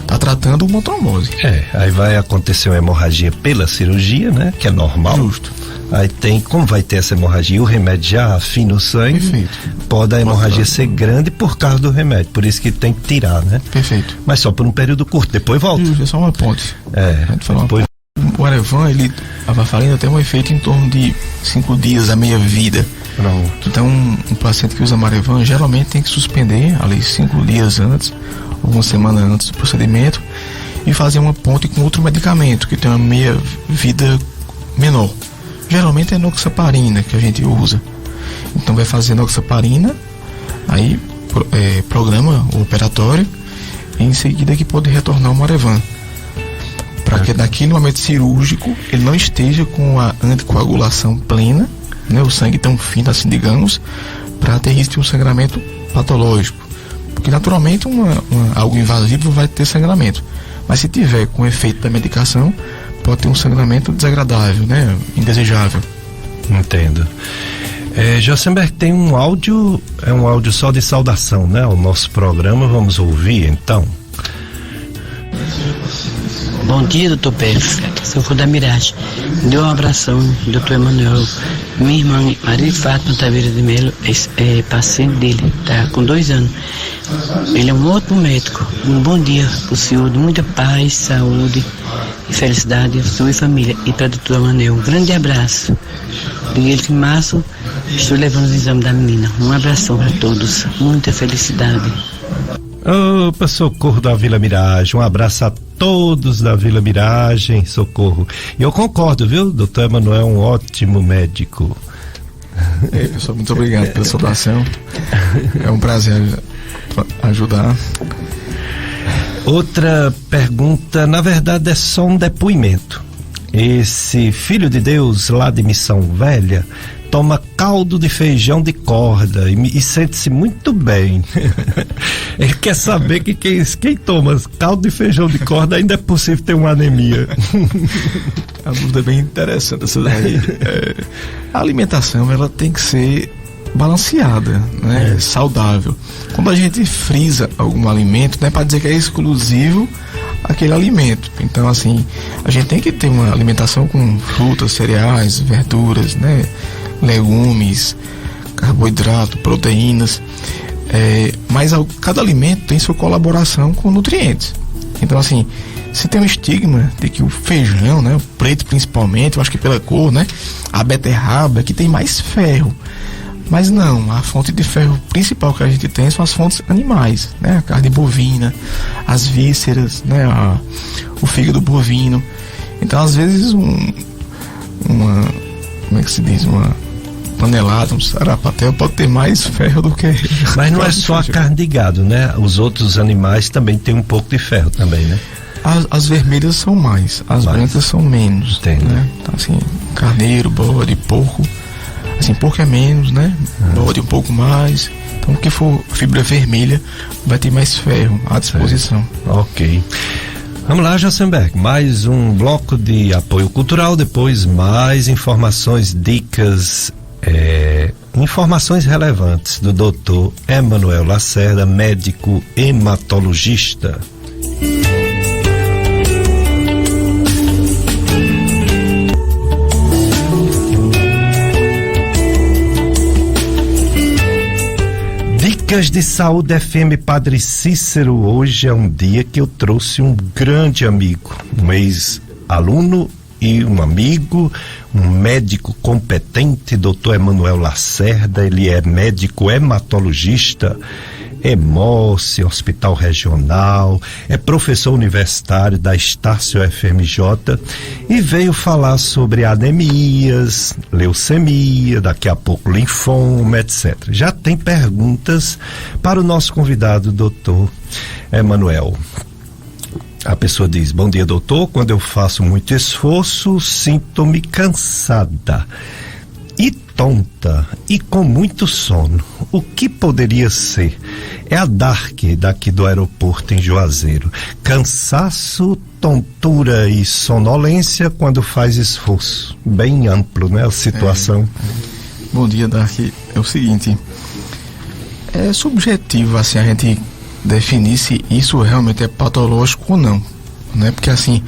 tá tratando uma trombose. Aí vai acontecer uma hemorragia pela cirurgia, né? Que é normal. Justo. Aí como vai ter essa hemorragia, o remédio já afina o sangue. Perfeito. Pode a hemorragia ser grande por causa do remédio, por isso que tem que tirar, né? Perfeito. Mas só por um período curto, depois volta. É só uma ponte. Depois... O Marevan, a varfarina tem um efeito em torno de 5 dias a meia vida. Pronto. Então, um paciente que usa Marevan geralmente tem que suspender ali 5 dias antes, ou uma semana antes do procedimento, e fazer uma ponte com outro medicamento que tem uma meia vida menor. Geralmente é noxaparina que a gente usa. Então vai fazer noxaparina, aí programa o operatório, e em seguida que pode retornar ao Morevan, para que naquele momento cirúrgico ele não esteja com a anticoagulação plena, né, o sangue tão fino assim, digamos, para ter risco de um sangramento patológico, porque naturalmente algo invasivo vai ter sangramento, mas se tiver com efeito da medicação pode ter um sangramento desagradável, né, indesejável. Entendo. Josenberg, tem um áudio só de saudação, né, ao nosso programa, vamos ouvir então. Bom dia, doutor Pérez. Sou da Mirage. Dê um abração, doutor Emanuel. Minha irmã, Maria Fátima Taveira de Melo, é paciente dele, tá com 2 anos. Ele é um ótimo médico. Um bom dia para o senhor, de muita paz, saúde e felicidade, sua e família. E para a doutora Emanuel, um grande abraço. Diga ele que em março estou levando os exames da menina. Um abração para todos. Muita felicidade. Opa, Socorro da Vila Miragem, um abraço a todos da Vila Miragem, Socorro. E eu concordo, viu? Doutor Emanuel é um ótimo médico. Pessoal, muito obrigado pela sua doação. É um prazer ajudar. Outra pergunta, na verdade é só um depoimento. Esse filho de Deus lá de Missão Velha toma caldo de feijão de corda e sente-se muito bem. Ele quer saber que quem toma caldo de feijão de corda ainda é possível ter uma anemia. A dúvida é bem interessante essa daí. A alimentação ela tem que ser balanceada, né? Saudável. Quando a gente frisa algum alimento, não é para dizer que é exclusivo aquele alimento. Então, assim, a gente tem que ter uma alimentação com frutas, cereais, verduras, né? Legumes, carboidrato, proteínas, mas cada alimento tem sua colaboração com nutrientes. Então, assim, se tem um estigma de que o feijão, né, o preto principalmente, eu acho que pela cor, né, a beterraba que tem mais ferro, mas não, a fonte de ferro principal que a gente tem são as fontes animais, né, a carne bovina, as vísceras, né, o fígado bovino. Então, às vezes como é que se diz, uma panelada, um sarapatel pode ter mais ferro do que... Mas não é só a carne de gado, né? Os outros animais também têm um pouco de ferro também, né? As vermelhas são mais, as brancas são menos. Tem, né? Então, assim, carneiro, bode, porco, assim, porco é menos, né? Bode um pouco mais. Então, o que for fibra vermelha vai ter mais ferro à disposição. Ok. Vamos lá, Josenberg, mais um bloco de apoio cultural, depois mais informações, dicas, informações relevantes do Dr. Emanuel Lacerda, médico hematologista. Dicas de Saúde FM Padre Cícero. Hoje é um dia que eu trouxe um grande amigo, um ex-aluno e um amigo, um médico competente, Dr. Emanuel Lacerda. Ele é médico hematologista, Hemócio, Hospital Regional, é professor universitário da Estácio FMJ e veio falar sobre anemias, leucemia, daqui a pouco linfoma, etc. Já tem perguntas para o nosso convidado, doutor Emanuel. A pessoa diz: bom dia, doutor, quando eu faço muito esforço, sinto-me cansada e tonta e com muito sono. O que poderia ser? É a Dark daqui do aeroporto em Juazeiro. Cansaço, tontura e sonolência quando faz esforço. Bem amplo, né, a situação. Bom dia, Dark. É o seguinte, é subjetivo assim a gente definir se isso realmente é patológico ou não, né? Porque assim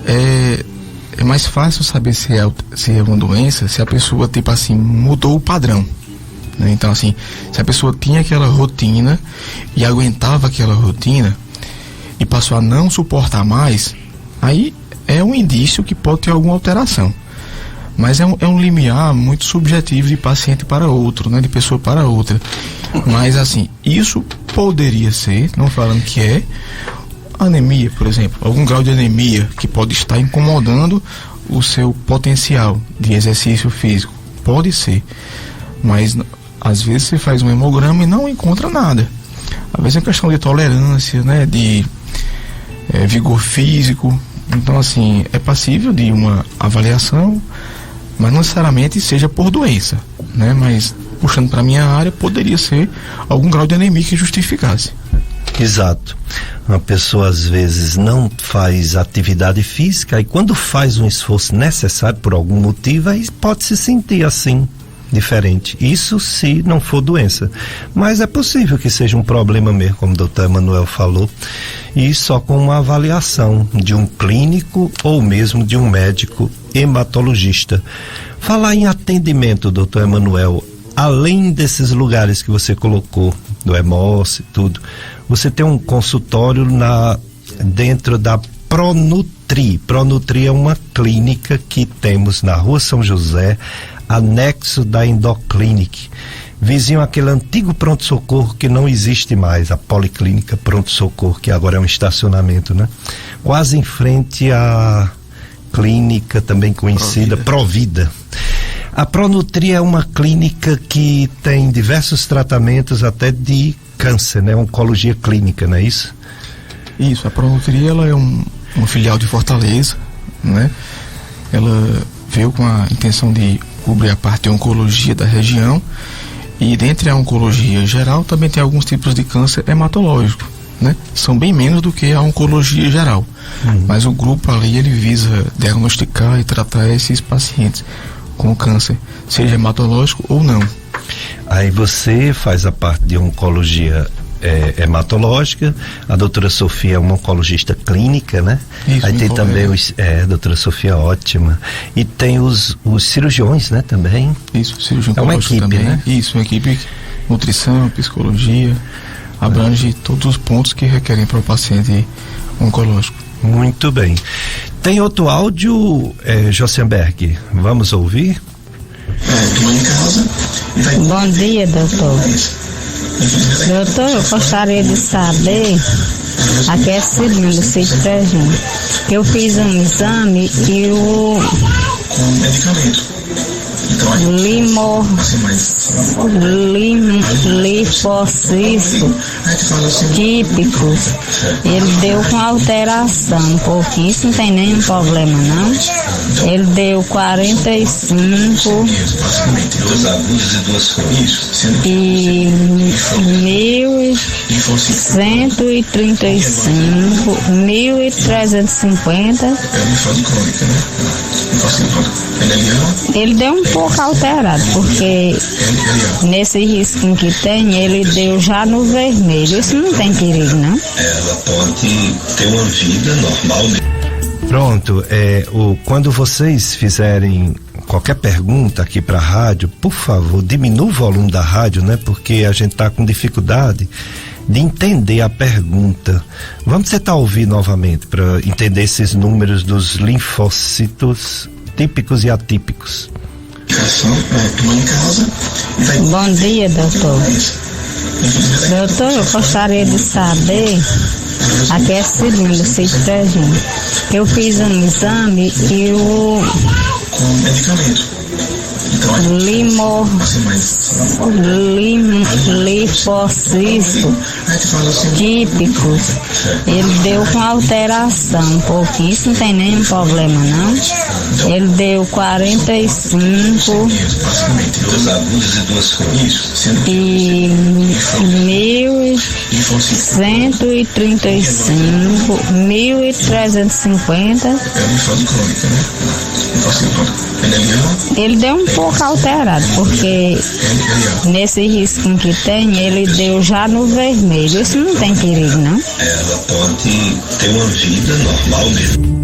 é mais fácil saber se é uma doença se a pessoa, tipo assim, mudou o padrão, né? Então, assim, se a pessoa tinha aquela rotina e aguentava aquela rotina e passou a não suportar mais, aí é um indício que pode ter alguma alteração. Mas é um limiar muito subjetivo de paciente para outro, né? De pessoa para outra. Mas, assim, isso poderia ser, não falando que é, anemia, por exemplo, algum grau de anemia que pode estar incomodando o seu potencial de exercício físico. Pode ser, mas Às vezes você faz um hemograma e não encontra nada. Às vezes é questão de tolerância, né, de vigor físico. Então, assim, é passível de uma avaliação, mas não necessariamente seja por doença, né? Mas, puxando para a minha área, poderia ser algum grau de anemia que justificasse. Exato. Uma pessoa às vezes não faz atividade física e quando faz um esforço necessário por algum motivo, aí pode se sentir assim, diferente. Isso se não for doença. Mas é possível que seja um problema mesmo, como o doutor Emanuel falou, e só com uma avaliação de um clínico ou mesmo de um médico hematologista. Falar em atendimento, doutor Emanuel, além desses lugares que você colocou, do Hemos e tudo, você tem um consultório dentro da Pronutri. Pronutri é uma clínica que temos na Rua São José, anexo da Endoclinic, vizinho àquele antigo pronto-socorro que não existe mais, a Policlínica Pronto-Socorro, que agora é um estacionamento, né? Quase em frente à clínica também conhecida Provida. A Pronutri é uma clínica que tem diversos tratamentos até de câncer, né? Oncologia clínica, não é isso? Isso, a Pronutri, ela é uma filial de Fortaleza, né? Ela veio com a intenção de cobrir a parte de oncologia da região, e dentre a oncologia geral também tem alguns tipos de câncer hematológico, né? São bem menos do que a oncologia geral, mas o grupo ali, ele visa diagnosticar e tratar esses pacientes com câncer, seja hematológico ou não. Aí você faz a parte de oncologia hematológica, a doutora Sofia é uma oncologista clínica, né? Isso, aí tem também a doutora Sofia ótima, e tem os cirurgiões, né, também. Isso, cirurgião é uma equipe, também, né? Isso, uma equipe, nutrição, psicologia, abrange todos os pontos que requerem para o paciente oncológico. Muito bem. Tem outro áudio, Josenberg, vamos ouvir? Bom dia, doutor. Doutor, eu gostaria de saber, aqui é Cirilo, Sítio Trejano, que eu fiz um exame e o linfócito típico, ele deu com alteração um pouquinho, isso não tem nenhum problema não. Ele deu 45 e 1.135, 1.350. Ele deu um pouco alterado, porque nesse risco que tem, ele deu já no vermelho. Isso não tem perigo, não? Ela pode ter uma vida normal. Pronto, quando vocês fizerem qualquer pergunta aqui para a rádio, por favor, diminua o volume da rádio, né? Porque a gente tá com dificuldade de entender a pergunta. Vamos tentar ouvir novamente para entender esses números dos linfócitos típicos e atípicos. Bom dia, doutor. Doutor, eu gostaria de saber, aqui é Cirilo, Sítio Trejano, que eu fiz um exame e o linfócito típico, ele deu com alteração um pouquinho, isso não tem nenhum problema não. Ele deu 45 e 1.135, 1.350. Ele deu um pouco alterado, porque nesse risco que tem, ele deu já no vermelho. Isso não tem perigo, não? Ela pode ter uma vida normal mesmo.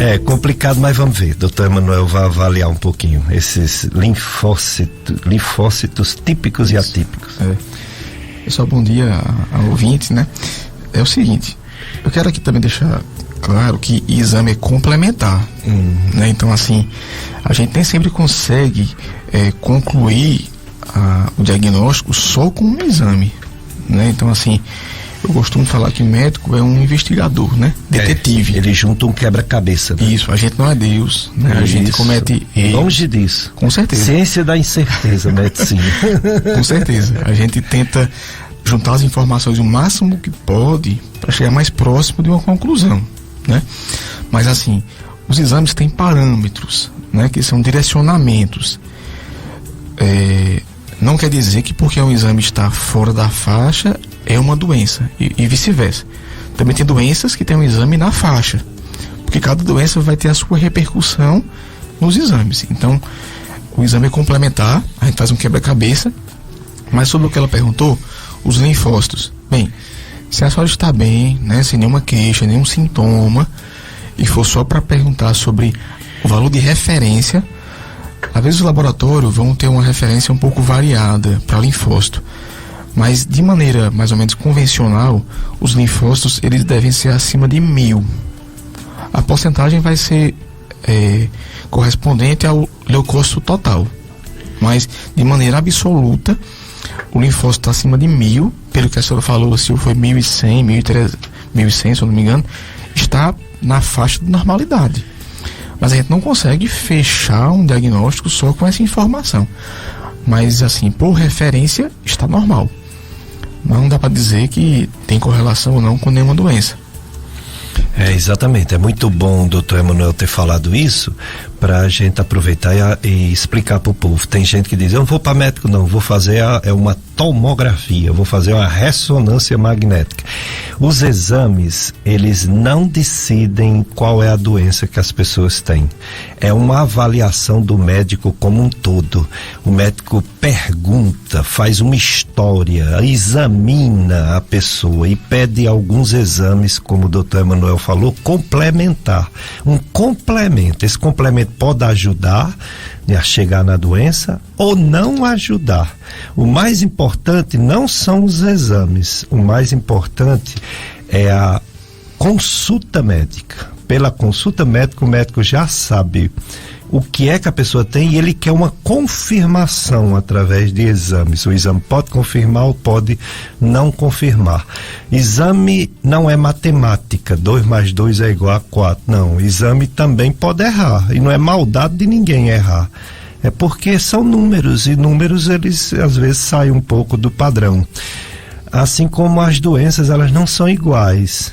É complicado, mas vamos ver. Doutor Emanuel vai avaliar um pouquinho esses linfócitos típicos e atípicos. Pessoal, bom dia a ouvintes, né? É o seguinte, eu quero aqui também deixar claro que exame é complementar, né? Então, assim, a gente nem sempre consegue concluir o diagnóstico só com um exame, né? Então, assim, Eu costumo falar que médico é um investigador, né? Detetive. Ele junta um quebra-cabeça. Né? Isso, a gente não é Deus, né? A gente comete erros. Longe disso. Com certeza. Ciência da incerteza, medicina. Com certeza. A gente tenta juntar as informações o máximo que pode para chegar mais próximo de uma conclusão, né? Mas assim, os exames têm parâmetros, né? Que são direcionamentos. Não quer dizer que porque um exame está fora da faixa é uma doença e vice-versa. Também tem doenças que tem um exame na faixa, porque cada doença vai ter a sua repercussão nos exames. Então, o exame é complementar, a gente faz um quebra-cabeça. Mas sobre o que ela perguntou, os linfócitos. Bem, se a senhora está bem, né, sem nenhuma queixa, nenhum sintoma, e for só para perguntar sobre o valor de referência, às vezes os laboratórios vão ter uma referência um pouco variada para linfócito, mas de maneira mais ou menos convencional, os linfócitos eles devem ser acima de 1000. A porcentagem vai ser correspondente ao leucócito total, mas de maneira absoluta, o linfócito acima de 1000, pelo que a senhora falou, se foi 1100, 1100, se eu não me engano, está na faixa de normalidade. Mas a gente não consegue fechar um diagnóstico só com essa informação. Mas, assim, por referência, está normal. Mas não dá para dizer que tem correlação ou não com nenhuma doença. Exatamente. É muito bom o doutor Emanuel ter falado isso para a gente aproveitar e explicar para o povo. Tem gente que diz, eu não vou para médico não, vou fazer uma tomografia, vou fazer uma ressonância magnética. Os exames, eles não decidem qual é a doença que as pessoas têm. É uma avaliação do médico como um todo. O médico pergunta, faz uma história, examina a pessoa e pede alguns exames, como o doutor Emanuel falou, complementar. Um complemento. Esse complemento pode ajudar a chegar na doença ou não ajudar. O mais importante não são os exames, o mais importante é a consulta médica. Pela consulta médica, o médico já sabe o que é que a pessoa tem e ele quer uma confirmação através de exames. O exame pode confirmar ou pode não confirmar. Exame não é matemática, 2 mais 2 é igual a 4. Não, exame também pode errar e não é maldade de ninguém errar. É porque são números e números eles às vezes saem um pouco do padrão. Assim como as doenças, elas não são iguais.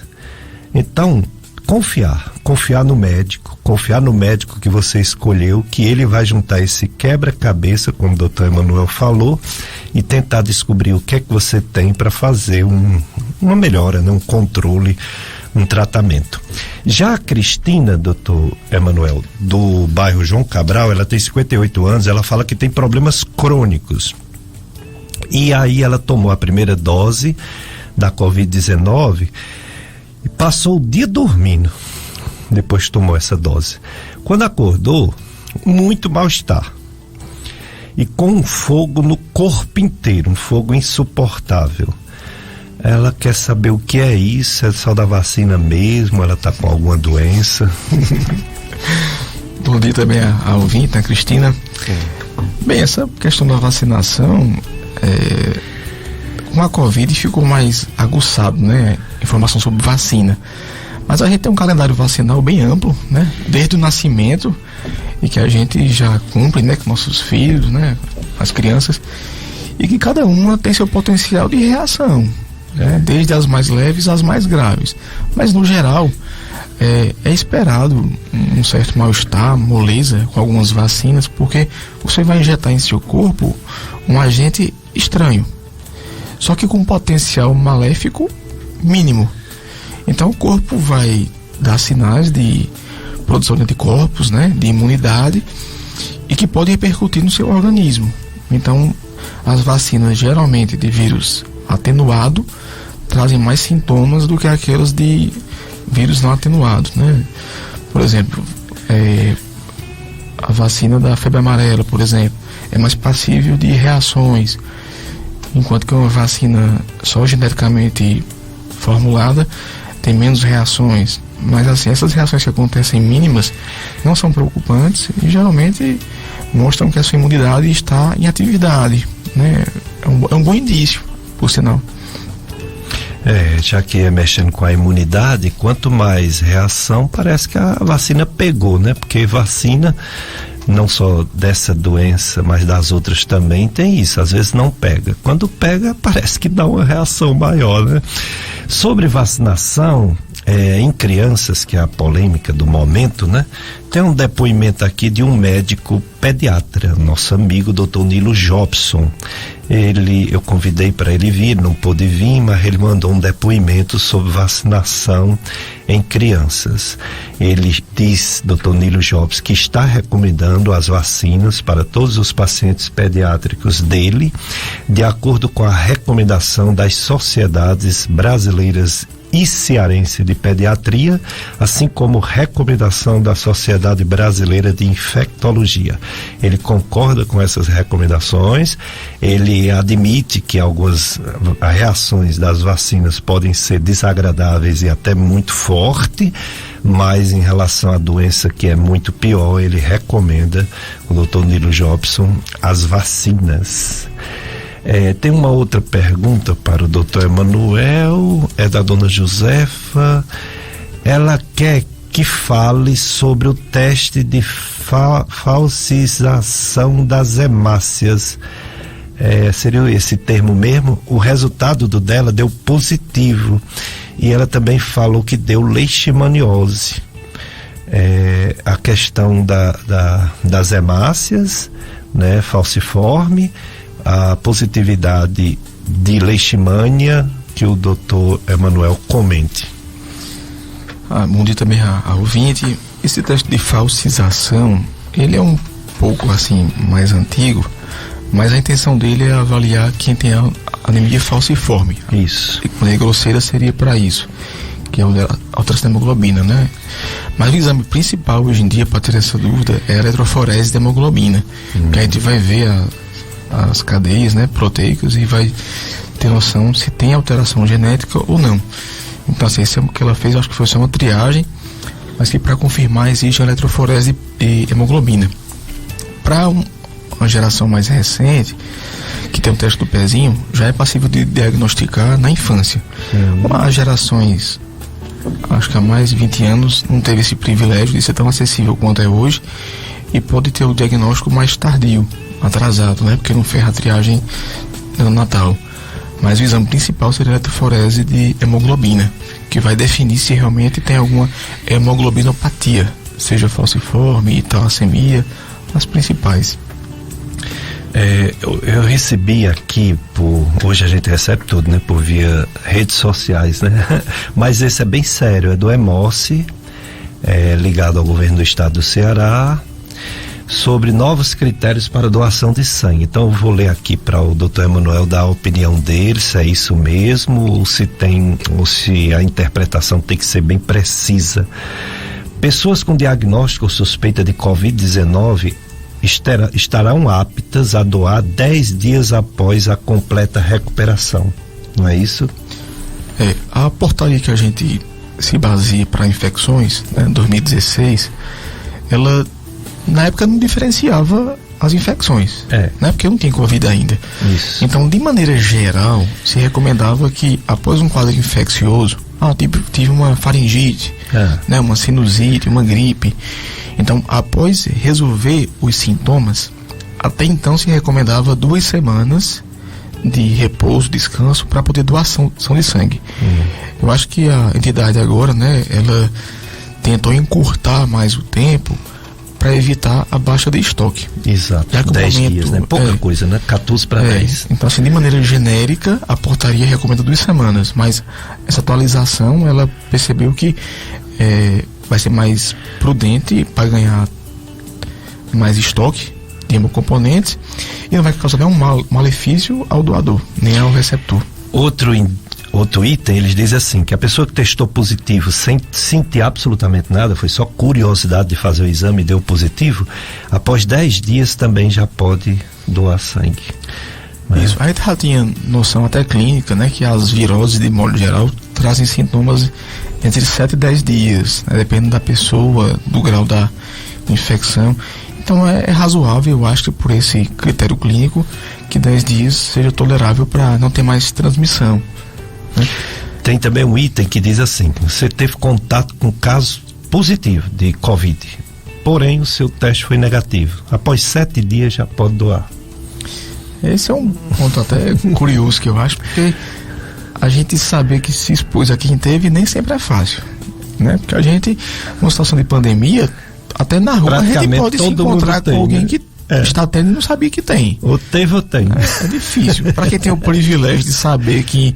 Então, confiar no médico que você escolheu, que ele vai juntar esse quebra-cabeça, como o doutor Emanuel falou, e tentar descobrir o que é que você tem para fazer uma melhora, um controle, um tratamento. Já a Cristina, doutor Emanuel, do bairro João Cabral, ela tem 58 anos, ela fala que tem problemas crônicos. E aí ela tomou a primeira dose da Covid-19 e passou o dia dormindo, depois tomou essa dose. Quando acordou, muito mal-estar. E com um fogo no corpo inteiro, um fogo insuportável. Ela quer saber o que é isso, é só da vacina mesmo, ela está com alguma doença. Bom dia também a ouvinte, a Cristina. Bem, essa questão da vacinação, com a Covid ficou mais aguçado, né? Informação sobre vacina. Mas a gente tem um calendário vacinal bem amplo, né? Desde o nascimento, e que a gente já cumpre, né? Com nossos filhos, né? As crianças, e que cada uma tem seu potencial de reação, né? Desde as mais leves às mais graves. Mas no geral, é esperado um certo mal-estar, moleza com algumas vacinas, porque você vai injetar em seu corpo um agente estranho, só que com potencial maléfico mínimo. Então o corpo vai dar sinais de produção de anticorpos, né, de imunidade, e que pode repercutir no seu organismo. Então as vacinas geralmente de vírus atenuado trazem mais sintomas do que aquelas de vírus não atenuados, né? Por exemplo, a vacina da febre amarela, por exemplo, é mais passível de reações, enquanto que uma vacina só geneticamente formulada tem menos reações. Mas assim, essas reações que acontecem mínimas não são preocupantes e geralmente mostram que a sua imunidade está em atividade, né? É um bom indício, por sinal. Já que é mexendo com a imunidade, quanto mais reação, parece que a vacina pegou, né? Porque vacina, não só dessa doença, mas das outras também, tem isso, às vezes não pega. Quando pega, parece que dá uma reação maior, né? Sobre vacinação, em crianças, que é a polêmica do momento, né? Tem um depoimento aqui de um médico pediatra, nosso amigo Dr. Nilo Jobson. Eu convidei para ele vir, não pôde vir, mas ele mandou um depoimento sobre vacinação em crianças. Ele diz, Dr. Nilo Jobson, que está recomendando as vacinas para todos os pacientes pediátricos dele, de acordo com a recomendação das sociedades brasileiras e cearense de pediatria, assim como recomendação da Sociedade Brasileira de Infectologia. Ele concorda com essas recomendações, ele admite que algumas reações das vacinas podem ser desagradáveis e até muito fortes, mas em relação à doença que é muito pior, ele recomenda, o Dr. Nilo Jobson, as vacinas. Tem uma outra pergunta para o Dr. Emanuel, é da dona Josefa. Ela quer que fale sobre o teste de falsização das hemácias. Seria esse termo mesmo? O resultado dela deu positivo e ela também falou que deu leishmaniose. A questão das hemácias, né, falciforme, a positividade de leishmania, que o doutor Emanuel comente. Bom dia também a ouvinte. Esse teste de falsização, ele é um pouco assim mais antigo, mas a intenção dele é avaliar quem tem a anemia falciforme. Isso. E quando é grosseira seria para isso, que é a alteração da hemoglobina, né? Mas o exame principal hoje em dia para ter essa dúvida é a eletroforese da hemoglobina, que a gente vai ver as cadeias, né, proteicas, e vai ter noção se tem alteração genética ou não. Então, assim, isso é o que ela fez, acho que foi só uma triagem, mas que para confirmar existe a eletroforese de hemoglobina. Para uma geração mais recente, que tem o teste do pezinho, já é passível de diagnosticar na infância. As gerações, acho que há mais de 20 anos, não teve esse privilégio de ser tão acessível quanto é hoje, e pode ter o diagnóstico mais tardio, atrasado, né? Porque não fez a triagem no Natal. Mas o exame principal seria a eletroforese de hemoglobina, que vai definir se realmente tem alguma hemoglobinopatia, seja falciforme, talassemia, as principais. Eu recebi aqui, hoje a gente recebe tudo, né? Por via redes sociais, né? Mas esse é bem sério, é do Hemorce, ligado ao governo do estado do Ceará, sobre novos critérios para doação de sangue. Então eu vou ler aqui para o Dr. Emanuel dar a opinião dele, se é isso mesmo, ou se a interpretação tem que ser bem precisa. Pessoas com diagnóstico ou suspeita de Covid-19 estarão aptas a doar 10 dias após a completa recuperação. Não é isso? A portaria que a gente se baseia para infecções, né, 2016, ela na época não diferenciava as infecções, né? Porque não tinha Covid ainda. Isso. Então, de maneira geral, se recomendava que após um quadro infeccioso, tive uma faringite, né? Uma sinusite, uma gripe. Então, após resolver os sintomas, até então se recomendava 2 semanas de repouso, descanso, para poder doação de sangue. Eu acho que a entidade agora, né, ela tentou encurtar mais o tempo para evitar a baixa de estoque. Exato, 10 dias, né? Pouca coisa, né? 14 para 10. Então, assim, de maneira genérica, a portaria recomenda 2 semanas, mas essa atualização, ela percebeu que vai ser mais prudente para ganhar mais estoque de hemocomponentes e não vai causar nenhum malefício ao doador, nem ao receptor. Outro item, eles dizem assim, que a pessoa que testou positivo sem sentir absolutamente nada, foi só curiosidade de fazer o exame e deu positivo, após 10 dias também já pode doar sangue. Isso, a gente já tinha noção até clínica, né, que as viroses de modo geral trazem sintomas entre 7 e 10 dias, né, dependendo da pessoa, do grau da infecção. Então é razoável, eu acho que por esse critério clínico, que 10 dias seja tolerável para não ter mais transmissão. Tem também um item que diz assim: você teve contato com caso positivo de Covid, porém o seu teste foi negativo. Após 7 dias já pode doar. Esse é um ponto até curioso que eu acho, porque a gente saber que se expôs a quem teve nem sempre é fácil, né? Porque a gente, numa situação de pandemia, até na rua a gente pode se encontrar com alguém que está tendo e não sabia que tem. Ou teve ou tem. É difícil. Para quem tem o privilégio de saber que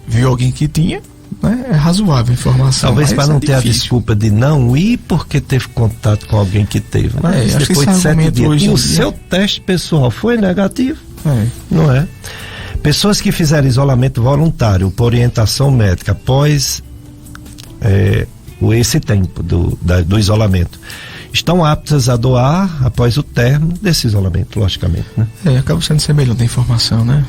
viu alguém que tinha, né, é razoável a informação. Talvez para não ter difícil. a desculpa de não ir porque teve contato com alguém que teve. Mas acho que depois de 7 dias. E o seu teste pessoal foi negativo? Não é? Pessoas que fizeram isolamento voluntário por orientação médica após esse tempo do isolamento estão aptas a doar após o término desse isolamento, logicamente, né? Acaba sendo semelhante a informação, né?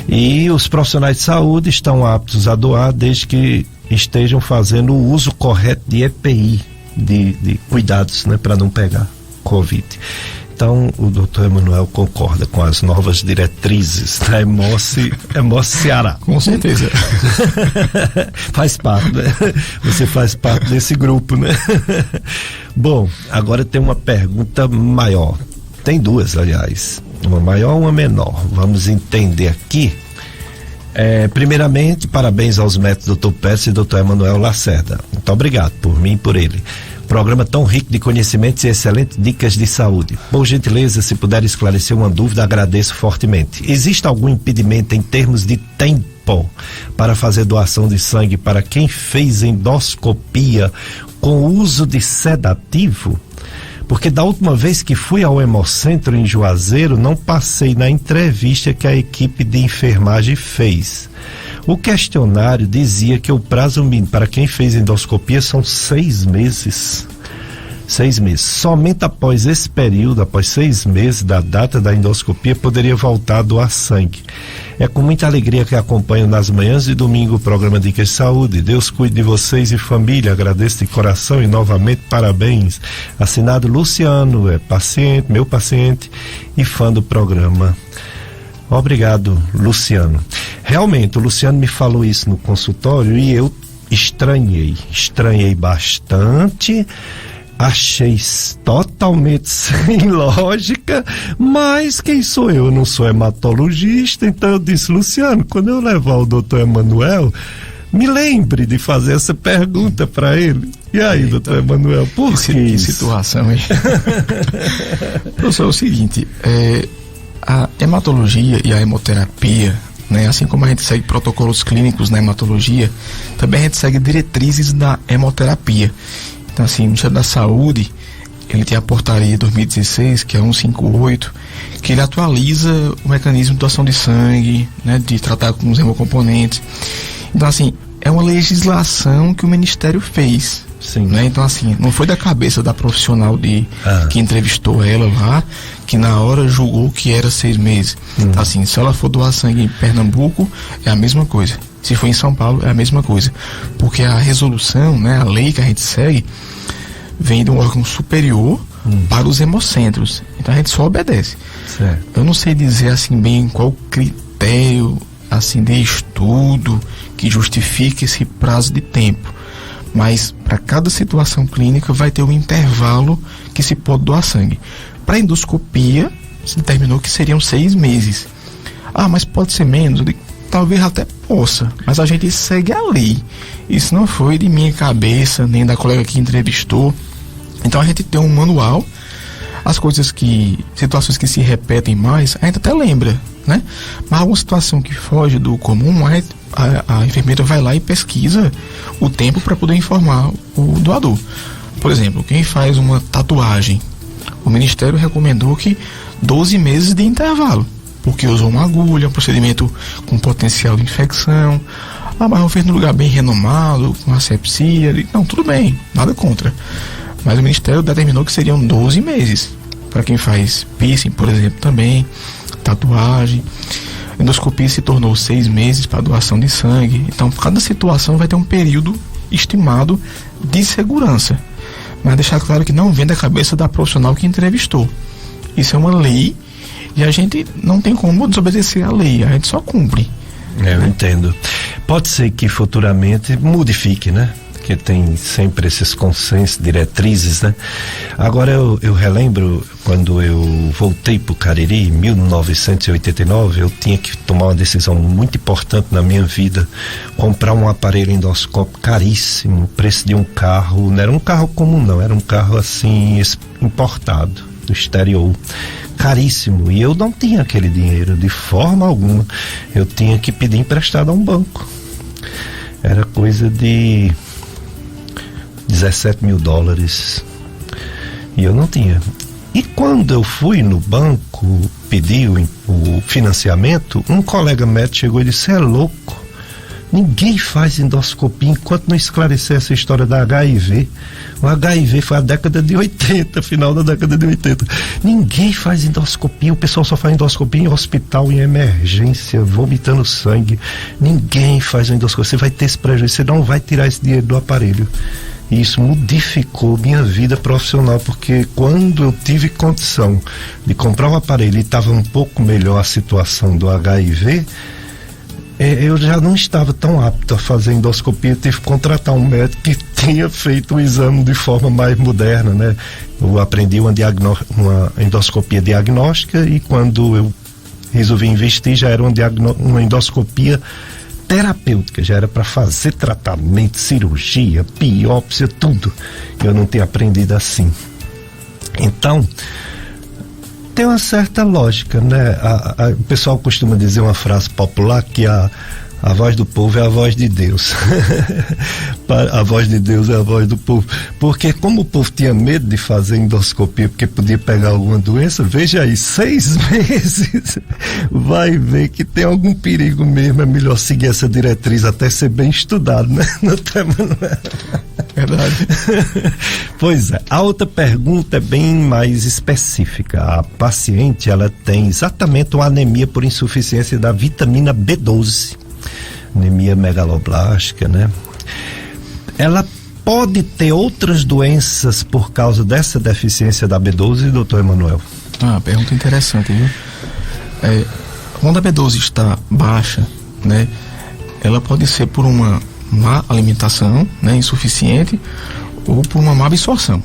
E os profissionais de saúde estão aptos a doar desde que estejam fazendo o uso correto de EPI, de cuidados, né, para não pegar Covid. Então, o doutor Emanuel concorda com as novas diretrizes da Hemóce Ceará. Com certeza. Faz parte, né? Você faz parte desse grupo, né? Bom, agora tem uma pergunta maior. Tem duas, aliás. Uma maior e uma menor. Vamos entender aqui. Primeiramente, parabéns aos médicos Dr. Pérez e Dr. Emanuel Lacerda. Muito obrigado por mim e por ele. Programa tão rico de conhecimentos e excelentes dicas de saúde. Por gentileza, se puder esclarecer uma dúvida, agradeço fortemente. Existe algum impedimento em termos de tempo para fazer doação de sangue para quem fez endoscopia com uso de sedativo? Porque da última vez que fui ao Hemocentro em Juazeiro, não passei na entrevista que a equipe de enfermagem fez. O questionário dizia que o prazo mínimo para quem fez endoscopia são 6 meses. 6 meses. Somente após esse período, após 6 meses da data da endoscopia, poderia voltar a doar sangue. É com muita alegria que acompanho nas manhãs de domingo o programa Dicas de Saúde. Deus cuide de vocês e família. Agradeço de coração e novamente parabéns. Assinado Luciano, paciente, meu paciente e fã do programa. Obrigado, Luciano. Realmente, o Luciano me falou isso no consultório e eu estranhei bastante, achei totalmente sem lógica, mas quem sou eu? Eu não sou hematologista, então eu disse: Luciano, quando eu levar o doutor Emanuel, me lembre de fazer essa pergunta para ele. E aí, doutor Emanuel, por que situação, hein? Professor, é o seguinte, a hematologia e a hemoterapia, né, assim como a gente segue protocolos clínicos na hematologia, também a gente segue diretrizes da hemoterapia. Então, assim, o Ministério da Saúde, ele tem a portaria 2016, que é 158, que ele atualiza o mecanismo de doação de sangue, né, de tratar com os hemocomponentes. Então, assim, é uma legislação que o Ministério fez. Sim. Né? Então, assim, não foi da cabeça da profissional que entrevistou ela lá, que na hora julgou que era 6 meses. Então, assim, se ela for doar sangue em Pernambuco, é a mesma coisa. Se for em São Paulo, é a mesma coisa. Porque a resolução, né, a lei que a gente segue, vem de um órgão superior para os hemocentros. Então a gente só obedece. Certo. Eu não sei dizer assim bem qual critério assim de estudo que justifique esse prazo de tempo. Mas para cada situação clínica vai ter um intervalo que se pode doar sangue. Para endoscopia, se determinou que seriam 6 meses. Ah, mas pode ser menos? Talvez até possa, mas a gente segue a lei. Isso não foi de minha cabeça, nem da colega que entrevistou. Então a gente tem um manual. Situações que se repetem mais, a gente até lembra, né? Mas alguma situação que foge do comum, a enfermeira vai lá e pesquisa o tempo para poder informar o doador. Por exemplo, quem faz uma tatuagem, o Ministério recomendou que 12 meses de intervalo, porque usou uma agulha, um procedimento com potencial de infecção. Ah, mas eu fiz num lugar bem renomado, com asepsia. Não, tudo bem, nada contra. Mas o Ministério determinou que seriam 12 meses. Para quem faz piercing, por exemplo, também, tatuagem. Endoscopia se tornou 6 meses para doação de sangue. Então, cada situação vai ter um período estimado de segurança. Mas deixar claro que não vem da cabeça da profissional que entrevistou. Isso é uma lei e a gente não tem como desobedecer a lei, a gente só cumpre. Eu entendo. Pode ser que futuramente modifique, né? Que tem sempre esses consensos, diretrizes, né? Agora eu relembro quando eu voltei pro Cariri em 1989, eu tinha que tomar uma decisão muito importante na minha vida, comprar um aparelho endoscópio caríssimo, o preço de um carro, não era um carro comum não, era um carro assim importado do exterior, caríssimo, e eu não tinha aquele dinheiro de forma alguma, eu tinha que pedir emprestado a um banco, era coisa de $17 mil e eu não tinha. E quando eu fui no banco pedir o financiamento, um colega médico chegou e disse: "Você é louco, ninguém faz endoscopia enquanto não esclarecer essa história da HIV. O HIV foi a década de 80, final da década de 80. Ninguém faz endoscopia, o pessoal só faz endoscopia em hospital, em emergência, vomitando sangue. Ninguém faz endoscopia, você vai ter esse prejuízo, você não vai tirar esse dinheiro do aparelho." E isso modificou minha vida profissional, porque quando eu tive condição de comprar um aparelho e estava um pouco melhor a situação do HIV, eu já não estava tão apto a fazer endoscopia, tive que contratar um médico que tenha feito o exame de forma mais moderna, né? Eu aprendi uma endoscopia diagnóstica, e quando eu resolvi investir já era uma endoscopia terapêutica, já era para fazer tratamento, cirurgia, biópsia, tudo. Eu não tinha aprendido assim. Então, tem uma certa lógica, né? O pessoal costuma dizer uma frase popular que a voz do povo é a voz de Deus. A voz de Deus é a voz do povo. Porque como o povo tinha medo de fazer endoscopia porque podia pegar alguma doença, veja aí, 6 meses, vai ver que tem algum perigo mesmo, é melhor seguir essa diretriz até ser bem estudado, né? Não tem, verdade. Pois é, a outra pergunta é bem mais específica. A paciente, ela tem exatamente uma anemia por insuficiência da vitamina B12, anemia megaloblástica, né? Ela pode ter outras doenças por causa dessa deficiência da B12, doutor Emanuel? Pergunta interessante, viu? Quando a B12 está baixa, né, ela pode ser por uma má alimentação, né, insuficiente, ou por uma má absorção.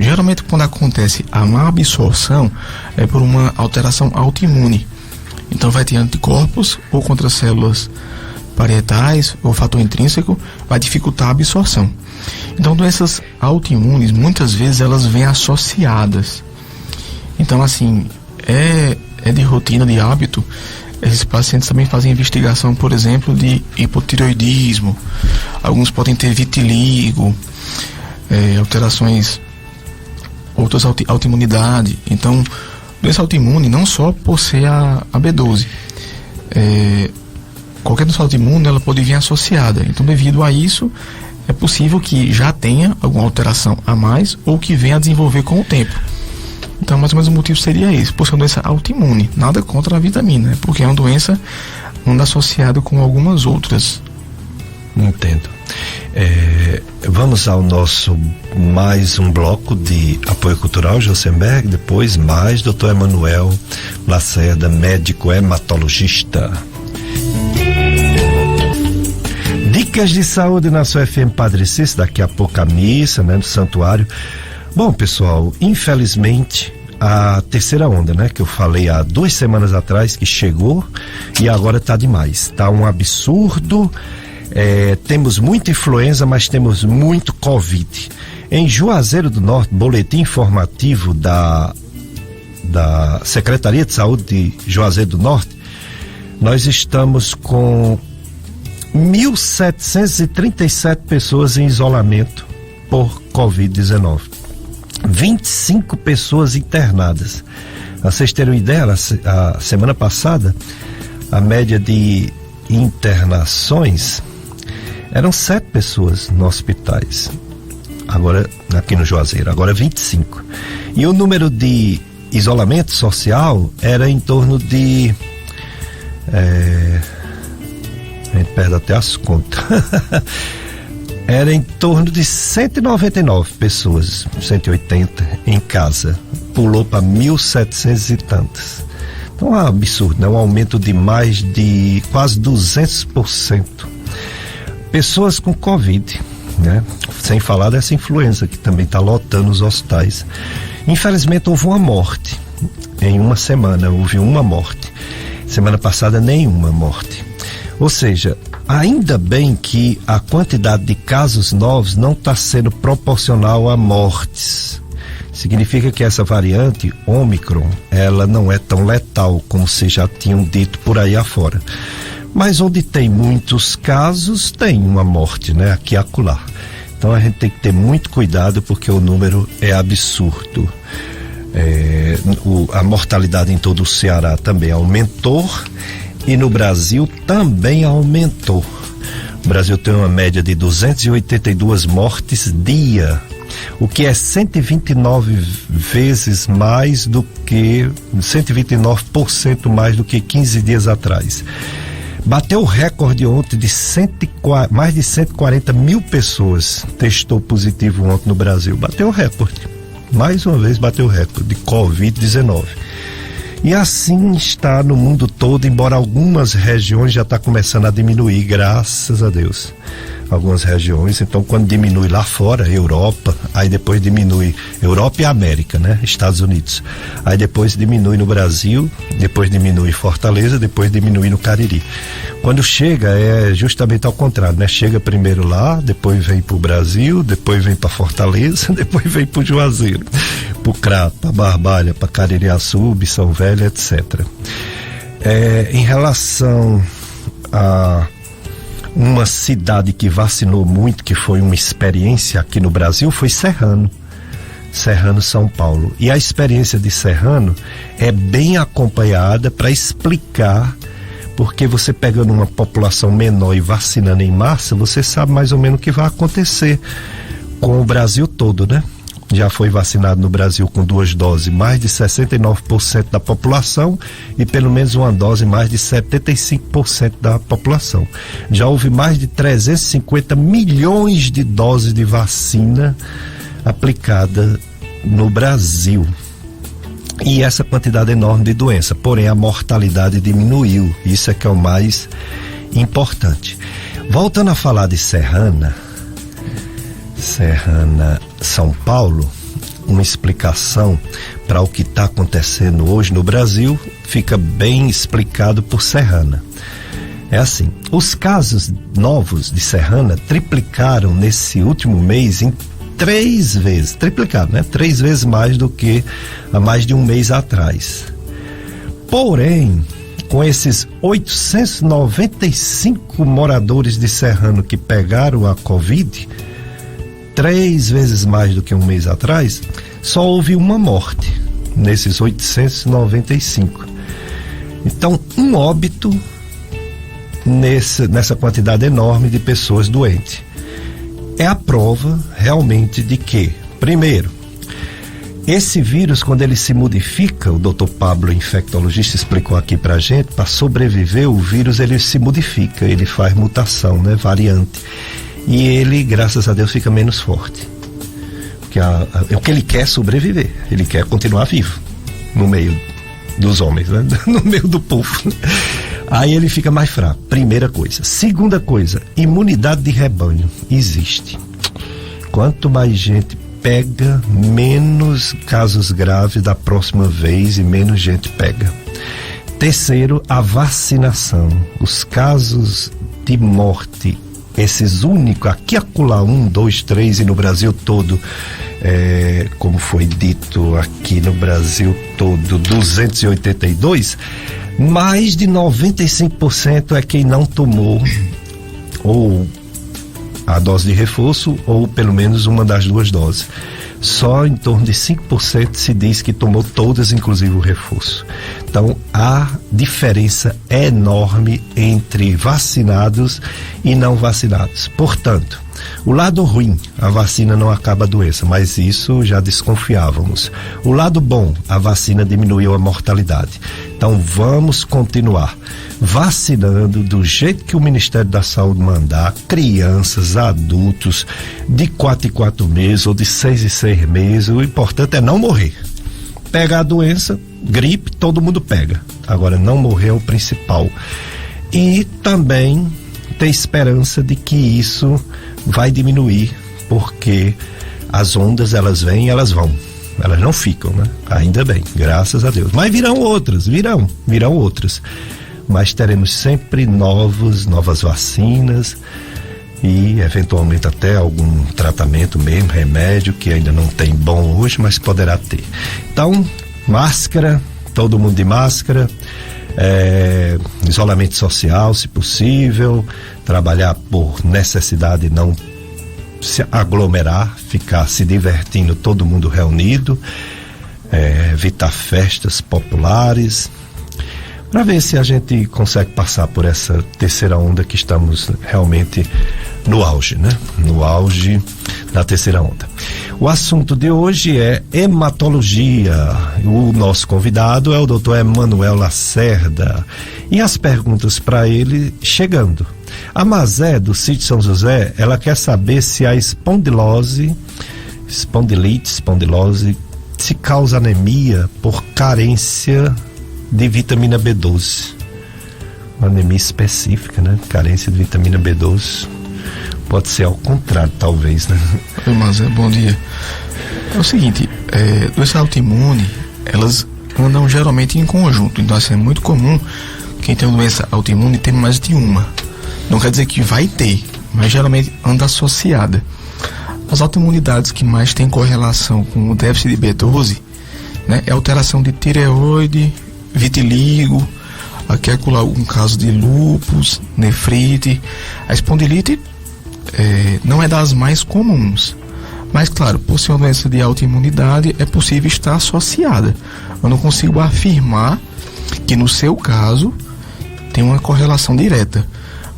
Geralmente, quando acontece a má absorção, é por uma alteração autoimune. Então vai ter anticorpos ou contra células parietais ou fator intrínseco, vai dificultar a absorção. Então doenças autoimunes, muitas vezes elas vêm associadas. Então assim, é de rotina, de hábito, esses pacientes também fazem investigação, por exemplo, de hipotireoidismo, alguns podem ter vitiligo, alterações, outras autoimunidade. Então, doença autoimune não só por ser a B12, qualquer doença autoimune ela pode vir associada. Então, devido a isso, é possível que já tenha alguma alteração a mais ou que venha a desenvolver com o tempo. Então, mais ou menos o motivo seria esse, por ser uma doença autoimune, nada contra a vitamina, porque é uma doença não associada com algumas outras. Entendo. Vamos ao nosso mais um bloco de apoio cultural, Josenberg, depois mais doutor Emanuel Lacerda, médico hematologista. Dicas de saúde na sua FM Padre Cícero, daqui a pouco a missa, né, no santuário. Bom, pessoal, infelizmente a terceira onda, né, que eu falei há 2 semanas atrás que chegou e agora tá demais, tá um absurdo. Temos muita influenza, mas temos muito Covid. Em Juazeiro do Norte, boletim informativo da Secretaria de Saúde de Juazeiro do Norte, nós estamos com 1.737 pessoas em isolamento por Covid-19. 25 pessoas internadas. Pra vocês terem uma ideia, a semana passada, a média de internações eram 7 pessoas nos hospitais. Agora, aqui no Juazeiro, agora 25. E o número de isolamento social era em torno de... a gente perde até as contas. Era em torno de 199 pessoas, 180 em casa. Pulou para 1.700 e tantas. Então é um absurdo, né? Um aumento de mais de quase 200%. Pessoas com Covid, né? Sem falar dessa influenza que também está lotando os hospitais. Infelizmente houve uma morte. Em uma semana houve uma morte. Semana passada nenhuma morte. Ou seja, ainda bem que a quantidade de casos novos não está sendo proporcional a mortes. Significa que essa variante Ômicron, ela não é tão letal como vocês já tinham dito por aí afora. Mas onde tem muitos casos, tem uma morte, né? Aqui e acolá. Então a gente tem que ter muito cuidado porque o número é absurdo. A mortalidade em todo o Ceará também aumentou e no Brasil também aumentou. O Brasil tem uma média de 282 mortes dia, o que é 129 vezes mais do que 129% mais do que 15 dias atrás. Bateu o recorde ontem de mais de 140 mil pessoas testou positivo ontem no Brasil. Bateu o recorde. Mais uma vez bateu o recorde de Covid-19. E assim está no mundo todo, embora algumas regiões já está começando a diminuir, graças a Deus. Algumas regiões, então quando diminui lá fora, Europa, aí depois diminui Europa e América, né? Estados Unidos. Aí depois diminui no Brasil, depois diminui Fortaleza, depois diminui no Cariri. Quando chega é justamente ao contrário, né? Chega primeiro lá, depois vem pro Brasil, depois vem para Fortaleza, depois vem pro Juazeiro, pro Crato, pra Barbalha, pra Caririaçu, São Velho, etc. Em relação a uma cidade que vacinou muito, que foi uma experiência aqui no Brasil, foi Serrano, São Paulo. E a experiência de Serrano é bem acompanhada para explicar, porque você pegando uma população menor e vacinando em massa, você sabe mais ou menos o que vai acontecer com o Brasil todo, né? Já foi vacinado no Brasil com 2 doses mais de 69% da população e pelo menos uma dose mais de 75% da população. Já houve mais de 350 milhões de doses de vacina aplicada no Brasil. E essa quantidade enorme de doença, porém a mortalidade diminuiu. Isso é que é o mais importante. Voltando a falar de Serrana, São Paulo, uma explicação para o que está acontecendo hoje no Brasil fica bem explicado por Serrana. É assim, os casos novos de Serrana triplicaram nesse último mês em 3 vezes, triplicado, né? 3 vezes mais do que há mais de um mês atrás. Porém, com esses 895 moradores de Serrano que pegaram a Covid, 3 vezes mais do que um mês atrás, só houve uma morte nesses 895. Então, um óbito nessa quantidade enorme de pessoas doentes. É a prova realmente de que, primeiro, esse vírus, quando ele se modifica, o Dr. Pablo, infectologista, explicou aqui pra gente, para sobreviver o vírus ele se modifica, ele faz mutação, né, variante. E ele, graças a Deus, fica menos forte. Porque o que ele quer é sobreviver. Ele quer continuar vivo no meio dos homens, né? No meio do povo. Aí ele fica mais fraco. Primeira coisa. Segunda coisa, imunidade de rebanho existe. Quanto mais gente pega, menos casos graves da próxima vez e menos gente pega. Terceiro, a vacinação. Os casos de morte, esses únicos, aqui acolá 1, 2, 3 e no Brasil todo, como foi dito aqui no Brasil todo, 282, mais de 95% é quem não tomou ou a dose de reforço ou pelo menos uma das 2 doses. Só em torno de 5% se diz que tomou todas, inclusive o reforço. Então, a diferença é enorme entre vacinados e não vacinados. Portanto, o lado ruim, a vacina não acaba a doença, mas isso já desconfiávamos. O lado bom, a vacina diminuiu a mortalidade. Então, vamos continuar vacinando do jeito que o Ministério da Saúde mandar, crianças, adultos, de 4 em 4 meses ou de 6 em 6 meses. O importante é não morrer. pega a doença, gripe, todo mundo pega. Agora, não morrer é o principal. E também ter esperança de que isso vai diminuir, porque as ondas, elas vêm e elas vão. Elas não ficam, né? Ainda bem, graças a Deus. Mas virão outras, virão outras. Mas teremos sempre novas vacinas e eventualmente até algum tratamento mesmo, remédio, que ainda não tem bom hoje, mas poderá ter. Então, máscara, todo mundo de máscara, isolamento social, se possível, trabalhar por necessidade, não se aglomerar, ficar se divertindo, todo mundo reunido, evitar festas populares, para ver se a gente consegue passar por essa terceira onda que estamos realmente no auge, né? No auge da terceira onda. O assunto de hoje é hematologia. O nosso convidado é o Dr. Emanuel Lacerda. E as perguntas para ele chegando. A Mazé, do sítio São José, ela quer saber se a espondilose se causa anemia por carência de vitamina B12. Uma anemia específica, né? Carência de vitamina B12. Pode ser ao contrário, talvez, né? Mas bom dia. É o seguinte, doença autoimune, elas andam geralmente em conjunto. Então, assim, é muito comum quem tem uma doença autoimune ter mais de uma. Não quer dizer que vai ter, mas geralmente anda associada. As autoimunidades que mais têm correlação com o déficit de B12, né, é alteração de tireoide, vitiligo, aqui é um caso de lúpus, nefrite. A espondilite não é das mais comuns, mas claro, por ser uma doença de autoimunidade, é possível estar associada. Eu não consigo afirmar que no seu caso tem uma correlação direta,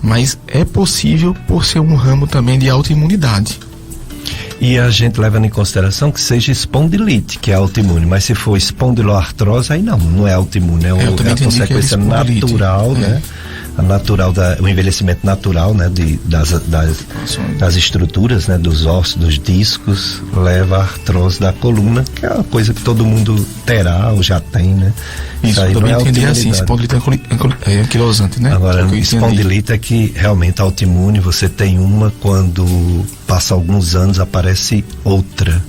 mas é possível por ser um ramo também de autoimunidade. E a gente leva em consideração que seja espondilite, que é autoimune, mas se for espondiloartrose, aí não é autoimune, é uma consequência natural, né? A natural o envelhecimento natural, né? Das estruturas, né? Dos ossos, dos discos, leva à artrose da coluna, que é uma coisa que todo mundo terá ou já tem, né? Isso aí também entendi assim, espondilite é anquilosante, né? Agora, espondilite é que realmente autoimune, você tem uma, quando passa alguns anos aparece outra.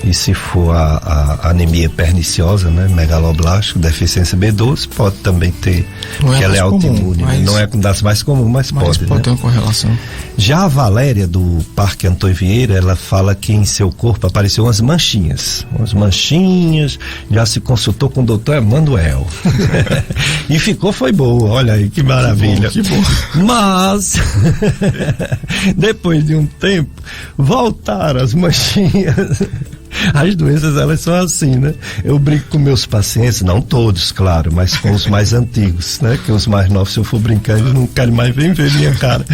E se for a anemia perniciosa, né, megaloblástico, deficiência B12, pode também ter, que ela é autoimune, né? Não é das mais comuns, mas pode ter uma correlação. Já a Valéria, do Parque Antônio Vieira, ela fala que em seu corpo apareceu umas manchinhas, já se consultou com o doutor Emanuel. E foi boa, olha aí, que maravilha. Que bom. Mas, depois de um tempo, voltaram as manchinhas. As doenças, elas são assim, né? Eu brinco com meus pacientes, não todos, claro, mas com os mais antigos, né? Que os mais novos, se eu for brincar, eles não querem mais ver minha cara.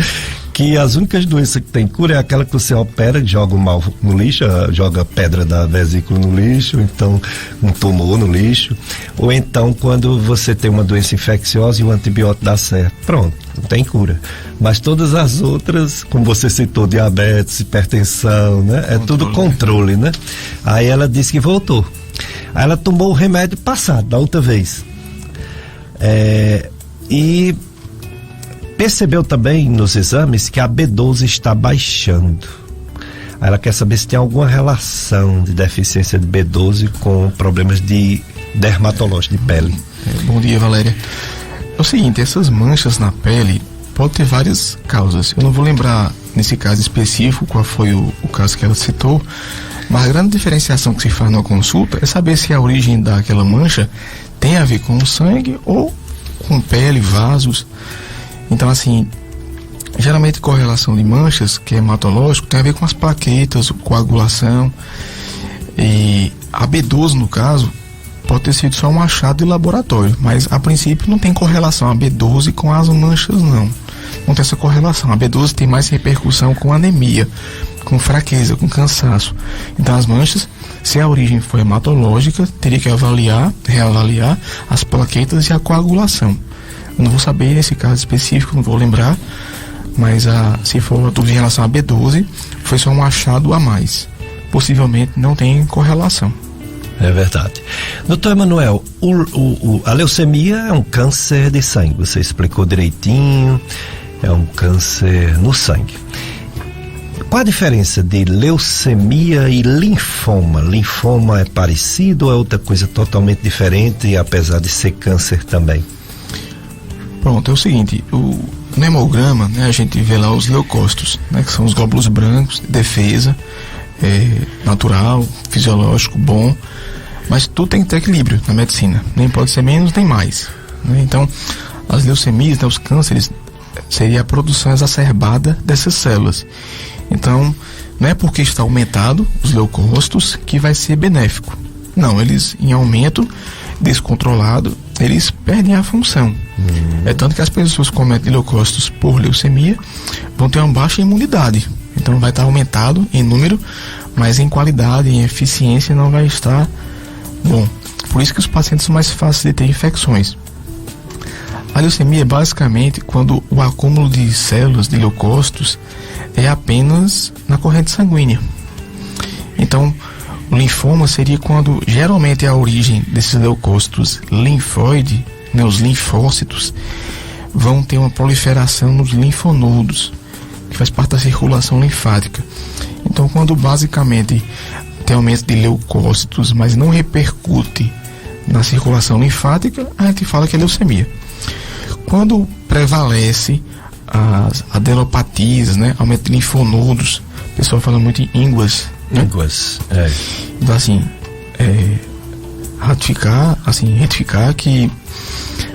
Que as únicas doenças que tem cura é aquela que você opera, joga o mal no lixo, joga a pedra da vesícula no lixo, então um tumor no lixo, ou então quando você tem uma doença infecciosa e o antibiótico dá certo. Pronto, não tem cura. Mas todas as outras, como você citou, diabetes, hipertensão, né? É tudo controle, né? Aí ela disse que voltou. Aí ela tomou o remédio passado, da outra vez. E percebeu também nos exames que a B12 está baixando. Aí ela quer saber se tem alguma relação de deficiência de B12 com problemas de dermatológico, de pele. Bom dia, Valéria. É o seguinte, essas manchas na pele pode ter várias causas. Eu não vou lembrar nesse caso específico qual foi o caso que ela citou, mas a grande diferenciação que se faz na consulta é saber se a origem daquela mancha tem a ver com o sangue ou com pele, vasos. Então, assim, geralmente correlação de manchas, que é hematológico, tem a ver com as plaquetas, coagulação. E a B12, no caso, pode ter sido só um achado de laboratório, mas a princípio não tem correlação a B12 com as manchas, não. Não tem essa correlação. A B12 tem mais repercussão com anemia, com fraqueza, com cansaço. Então, as manchas, se a origem for hematológica, teria que reavaliar as plaquetas e a coagulação. Eu não vou saber nesse caso específico, não vou lembrar, mas se for tudo em relação a B12, foi só um achado a mais. Possivelmente não tem correlação. É verdade. Doutor Emanuel, a leucemia é um câncer de sangue, você explicou direitinho, é um câncer no sangue. Qual a diferença de leucemia e linfoma? Linfoma é parecido ou é outra coisa totalmente diferente, apesar de ser câncer também? Pronto, é o seguinte, no hemograma, né, a gente vê lá os leucócitos, né, que são os glóbulos brancos de defesa, natural, fisiológico, bom, mas tudo tem que ter equilíbrio na medicina, nem pode ser menos nem mais, né? Então, as leucemias, né, os cânceres, seria a produção exacerbada dessas células. Então, não é porque está aumentado os leucócitos que vai ser benéfico. Não, eles em aumento descontrolado, eles perdem a função. É tanto que as pessoas que cometem leucócitos por leucemia vão ter uma baixa imunidade. Então vai estar aumentado em número, mas em qualidade, em eficiência não vai estar bom. Por isso que os pacientes são mais fáceis de ter infecções. A leucemia é basicamente quando o acúmulo de células de leucócitos é apenas na corrente sanguínea. Então, o linfoma seria quando geralmente a origem desses leucócitos linfóide, né, os linfócitos, vão ter uma proliferação nos linfonodos, que faz parte da circulação linfática. Então, quando basicamente tem aumento de leucócitos, mas não repercute na circulação linfática, a gente fala que é leucemia. Quando prevalece as adenopatias, né, aumento de linfonodos, o pessoal fala muito em ínguas, né? Ínguas, Então, assim, retificar que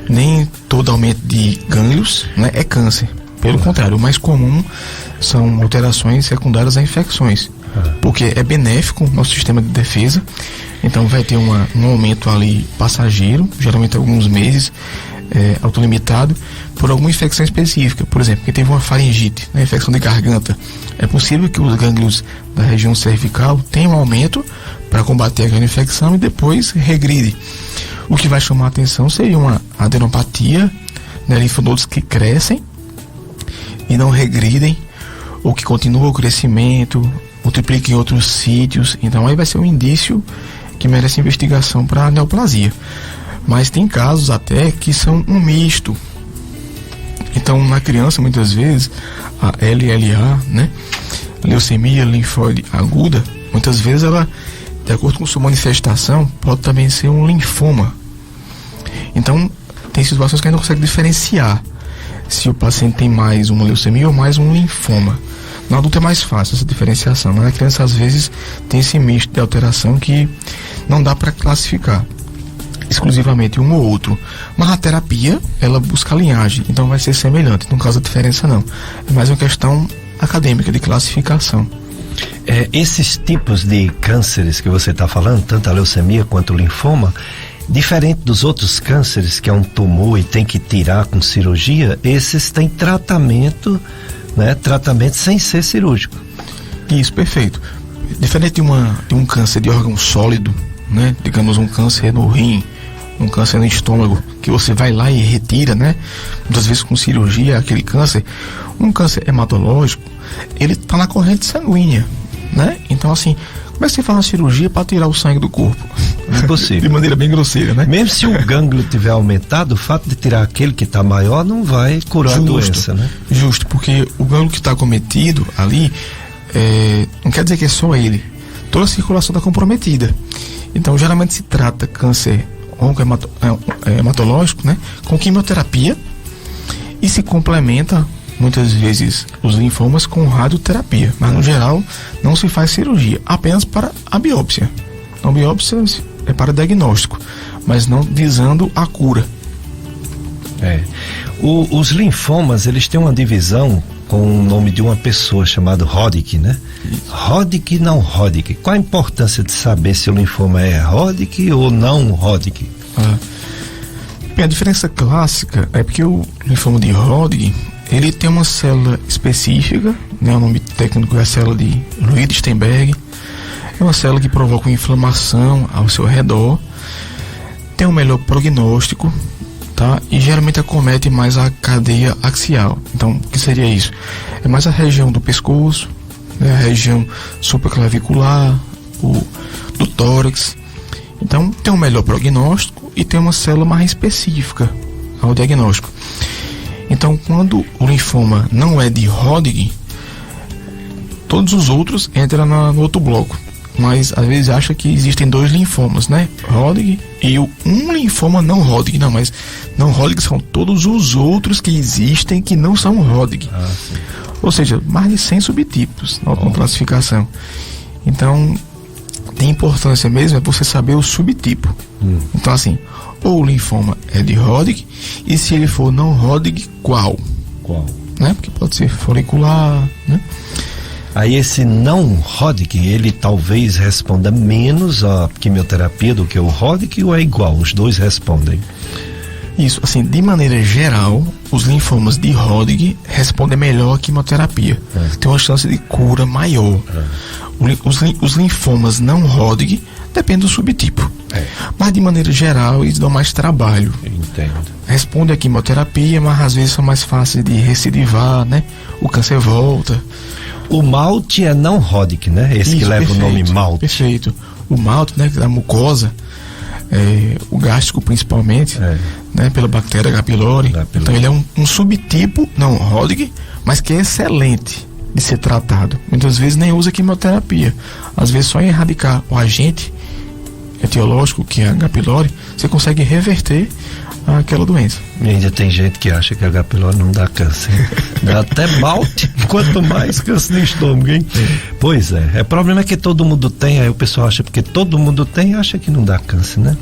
nem todo aumento de gânglios, né, é câncer. Pelo contrário, o mais comum são alterações secundárias a infecções, porque é benéfico no nosso sistema de defesa. Então vai ter um aumento ali passageiro, geralmente alguns meses, autolimitado, por alguma infecção específica. Por exemplo, quem teve uma faringite, né, infecção de garganta, é possível que os gânglios da região cervical tenham um aumento para combater aquela infecção e depois regride. O que vai chamar a atenção seria uma adenopatia, né, linfonodos que crescem e não regridem, ou que continua o crescimento, multiplica em outros sítios. Então aí vai ser um indício que merece investigação para neoplasia. Mas tem casos até que são um misto. Então na criança muitas vezes a LLA, né, leucemia linfóide aguda, muitas vezes ela, de acordo com sua manifestação, pode também ser um linfoma. Então tem situações que a gente não consegue diferenciar se o paciente tem mais uma leucemia ou mais um linfoma. No adulto é mais fácil essa diferenciação, mas na criança às vezes tem esse misto de alteração que não dá para classificar exclusivamente um ou outro. Mas a terapia, ela busca a linhagem, então vai ser semelhante, não causa diferença não. É mais uma questão acadêmica de classificação. Esses tipos de cânceres que você está falando, tanto a leucemia quanto o linfoma, diferente dos outros cânceres, que é um tumor e tem que tirar com cirurgia, esses têm tratamento, né? Tratamento sem ser cirúrgico. Isso, perfeito. Diferente de um câncer de órgão sólido, né? Digamos um câncer no rim, um câncer no estômago, que você vai lá e retira, né? Muitas vezes com cirurgia, aquele câncer. Um câncer hematológico, ele está na corrente sanguínea, né? Então, assim, como é que você faz uma cirurgia para tirar o sangue do corpo? Impossível. De maneira bem grosseira, né? Mesmo se o gânglio tiver aumentado, o fato de tirar aquele que está maior não vai curar a doença, né? Justo, porque o gânglio que está cometido ali, não quer dizer que é só ele. Toda a circulação está comprometida. Então, geralmente se trata câncer hematológico, né, com quimioterapia, e se complementa muitas vezes os linfomas com radioterapia, mas no geral não se faz cirurgia, apenas para a biópsia. A biópsia é para diagnóstico, mas não visando a cura. Os linfomas, eles têm uma divisão com o nome de uma pessoa chamada Hodgkin, né? Hodgkin, não Hodgkin. Qual a importância de saber se o linfoma é Hodgkin ou não Hodgkin? Bem, a diferença clássica é porque o linfoma de Hodgkin, ele tem uma célula específica, né? O nome técnico é a célula de Luyt-Steinberg. É uma célula que provoca uma inflamação ao seu redor, tem um melhor prognóstico, tá? E geralmente acomete mais a cadeia axial. Então, o que seria isso? É mais a região do pescoço, né? A região supraclavicular, do tórax. Então, tem um melhor prognóstico e tem uma célula mais específica ao diagnóstico. Então, quando o linfoma não é de Hodgkin, todos os outros entram no outro bloco. Mas às vezes acha que existem 2 linfomas, né? Hodgkin e um linfoma não Hodgkin. Não, mas não Hodgkin são todos os outros que existem que não são Hodgkin. Ou seja, mais de 100 subtipos na classificação. Então, tem importância mesmo é você saber o subtipo. Então, assim, ou o linfoma é de Hodgkin, e se ele for não Hodgkin, qual? Né? Porque pode ser folicular, né? Aí esse não Hodgkin, ele talvez responda menos a quimioterapia do que o Hodgkin, ou é igual? Os dois respondem? Isso, assim, de maneira geral, os linfomas de Hodgkin respondem melhor à quimioterapia. Tem uma chance de cura maior. Os linfomas não Hodgkin depende do subtipo. Mas de maneira geral, eles dão mais trabalho. Entendo. Responde à quimioterapia, mas às vezes são mais fáceis de recidivar, né? O câncer volta. O malte é não Hodgkin, né? Esse que leva o nome malte. Perfeito. O malte, né? Da mucosa, o gástrico principalmente, né? Pela bactéria H. pylori. Então ele é um subtipo não Hodgkin, mas que é excelente de ser tratado. Muitas vezes nem usa quimioterapia. Às vezes só em erradicar o agente etiológico, que é H. pylori, você consegue reverter aquela doença. E ainda tem gente que acha que H. pylori não dá câncer. Dá até malte, quanto mais câncer no estômago, hein? Pois é. O problema é que todo mundo tem, aí o pessoal acha, porque todo mundo tem, acha que não dá câncer, né?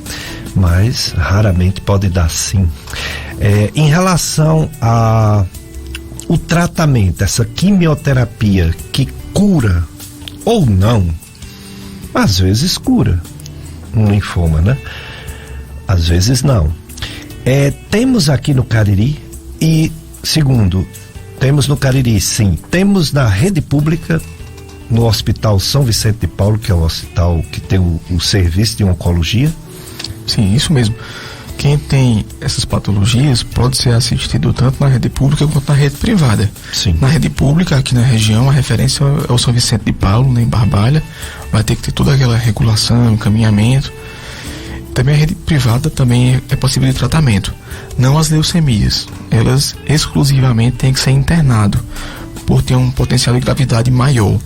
Mas raramente pode dar sim. Em relação o tratamento, essa quimioterapia que cura ou não, às vezes cura um linfoma, né? Às vezes não. Temos aqui no Cariri, e segundo, temos no Cariri, sim, temos na rede pública, no Hospital São Vicente de Paulo, que é o hospital que tem o serviço de oncologia. Sim, isso mesmo. Quem tem essas patologias pode ser assistido tanto na rede pública quanto na rede privada. Sim. Na rede pública, aqui na região, a referência é o São Vicente de Paulo, né, em Barbalha. Vai ter que ter toda aquela regulação, encaminhamento. Também a rede privada também é possível de tratamento. Não as leucemias. Elas exclusivamente têm que ser internado, por ter um potencial de gravidade maior.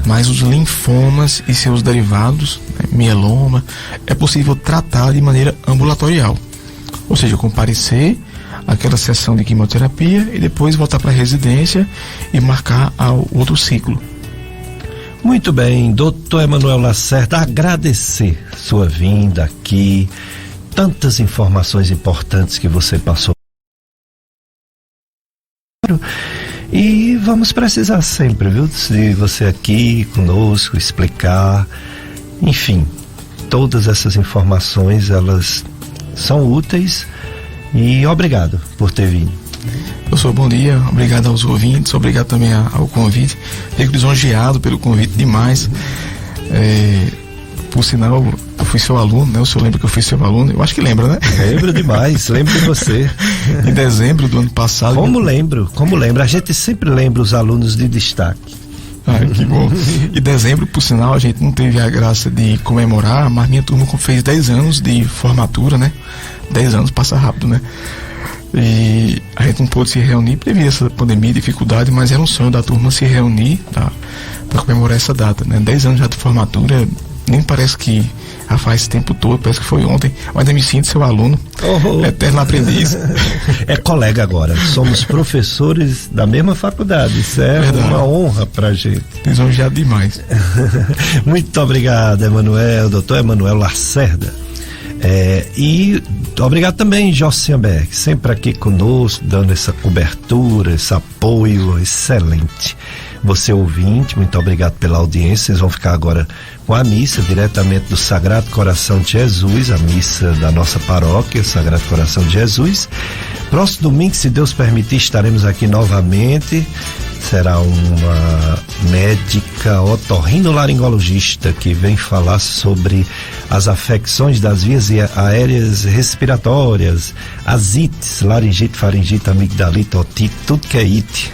Mas os linfomas e seus derivados, né, mieloma, é possível tratar de maneira ambulatorial. Ou seja, comparecer àquela sessão de quimioterapia e depois voltar para a residência e marcar o outro ciclo. Muito bem, doutor Emanuel Lacerda, agradecer sua vinda aqui, tantas informações importantes que você passou. E vamos precisar sempre, viu, de você aqui conosco, explicar, enfim, todas essas informações, elas são úteis, e obrigado por ter vindo. Professor, bom dia, obrigado aos ouvintes, obrigado também ao convite, fico lisonjeado pelo convite demais. Por sinal, eu fui seu aluno, né? O senhor lembra que eu fui seu aluno? Eu acho que lembra, né? Lembro demais, lembro de você. Em dezembro do ano passado. Como lembro, a gente sempre lembra os alunos de destaque. Que bom. Em dezembro, por sinal, a gente não teve a graça de comemorar, mas minha turma fez 10 anos de formatura, né? 10 anos passa rápido, né? E a gente não pôde se reunir devido a essa pandemia, dificuldade, mas era um sonho da turma se reunir para comemorar essa data, né? 10 anos já de formatura, nem parece que já faz esse tempo todo, parece que foi ontem, mas ainda me sinto seu aluno, eterno aprendiz. É colega agora, somos professores da mesma faculdade, isso é verdade. Uma honra pra gente. Lisonjeado demais. Muito obrigado, Emanuel, doutor Emanuel Lacerda. E obrigado também, Josiamberg, sempre aqui conosco, dando essa cobertura, esse apoio excelente. Você ouvinte, muito obrigado pela audiência. Vocês vão ficar agora com a missa diretamente do Sagrado Coração de Jesus, a missa da nossa paróquia, Sagrado Coração de Jesus. Próximo domingo, se Deus permitir, estaremos aqui novamente. Será uma médica otorrinolaringologista que vem falar sobre as afecções das vias aéreas respiratórias, as ites, laringite, faringite, amigdalite, otite, tudo que é ite.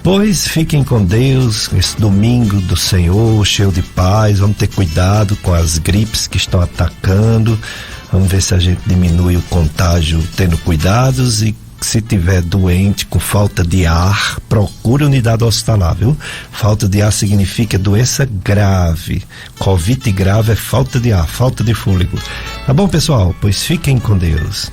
Pois fiquem com Deus, esse domingo do Senhor, cheio de paz. Vamos ter cuidado com as gripes que estão atacando. Vamos ver se a gente diminui o contágio tendo cuidados, e se tiver doente com falta de ar, procure unidade hospitalar, viu? Falta de ar significa doença grave. Covid grave é falta de ar, falta de fôlego. Tá bom, pessoal? Pois fiquem com Deus.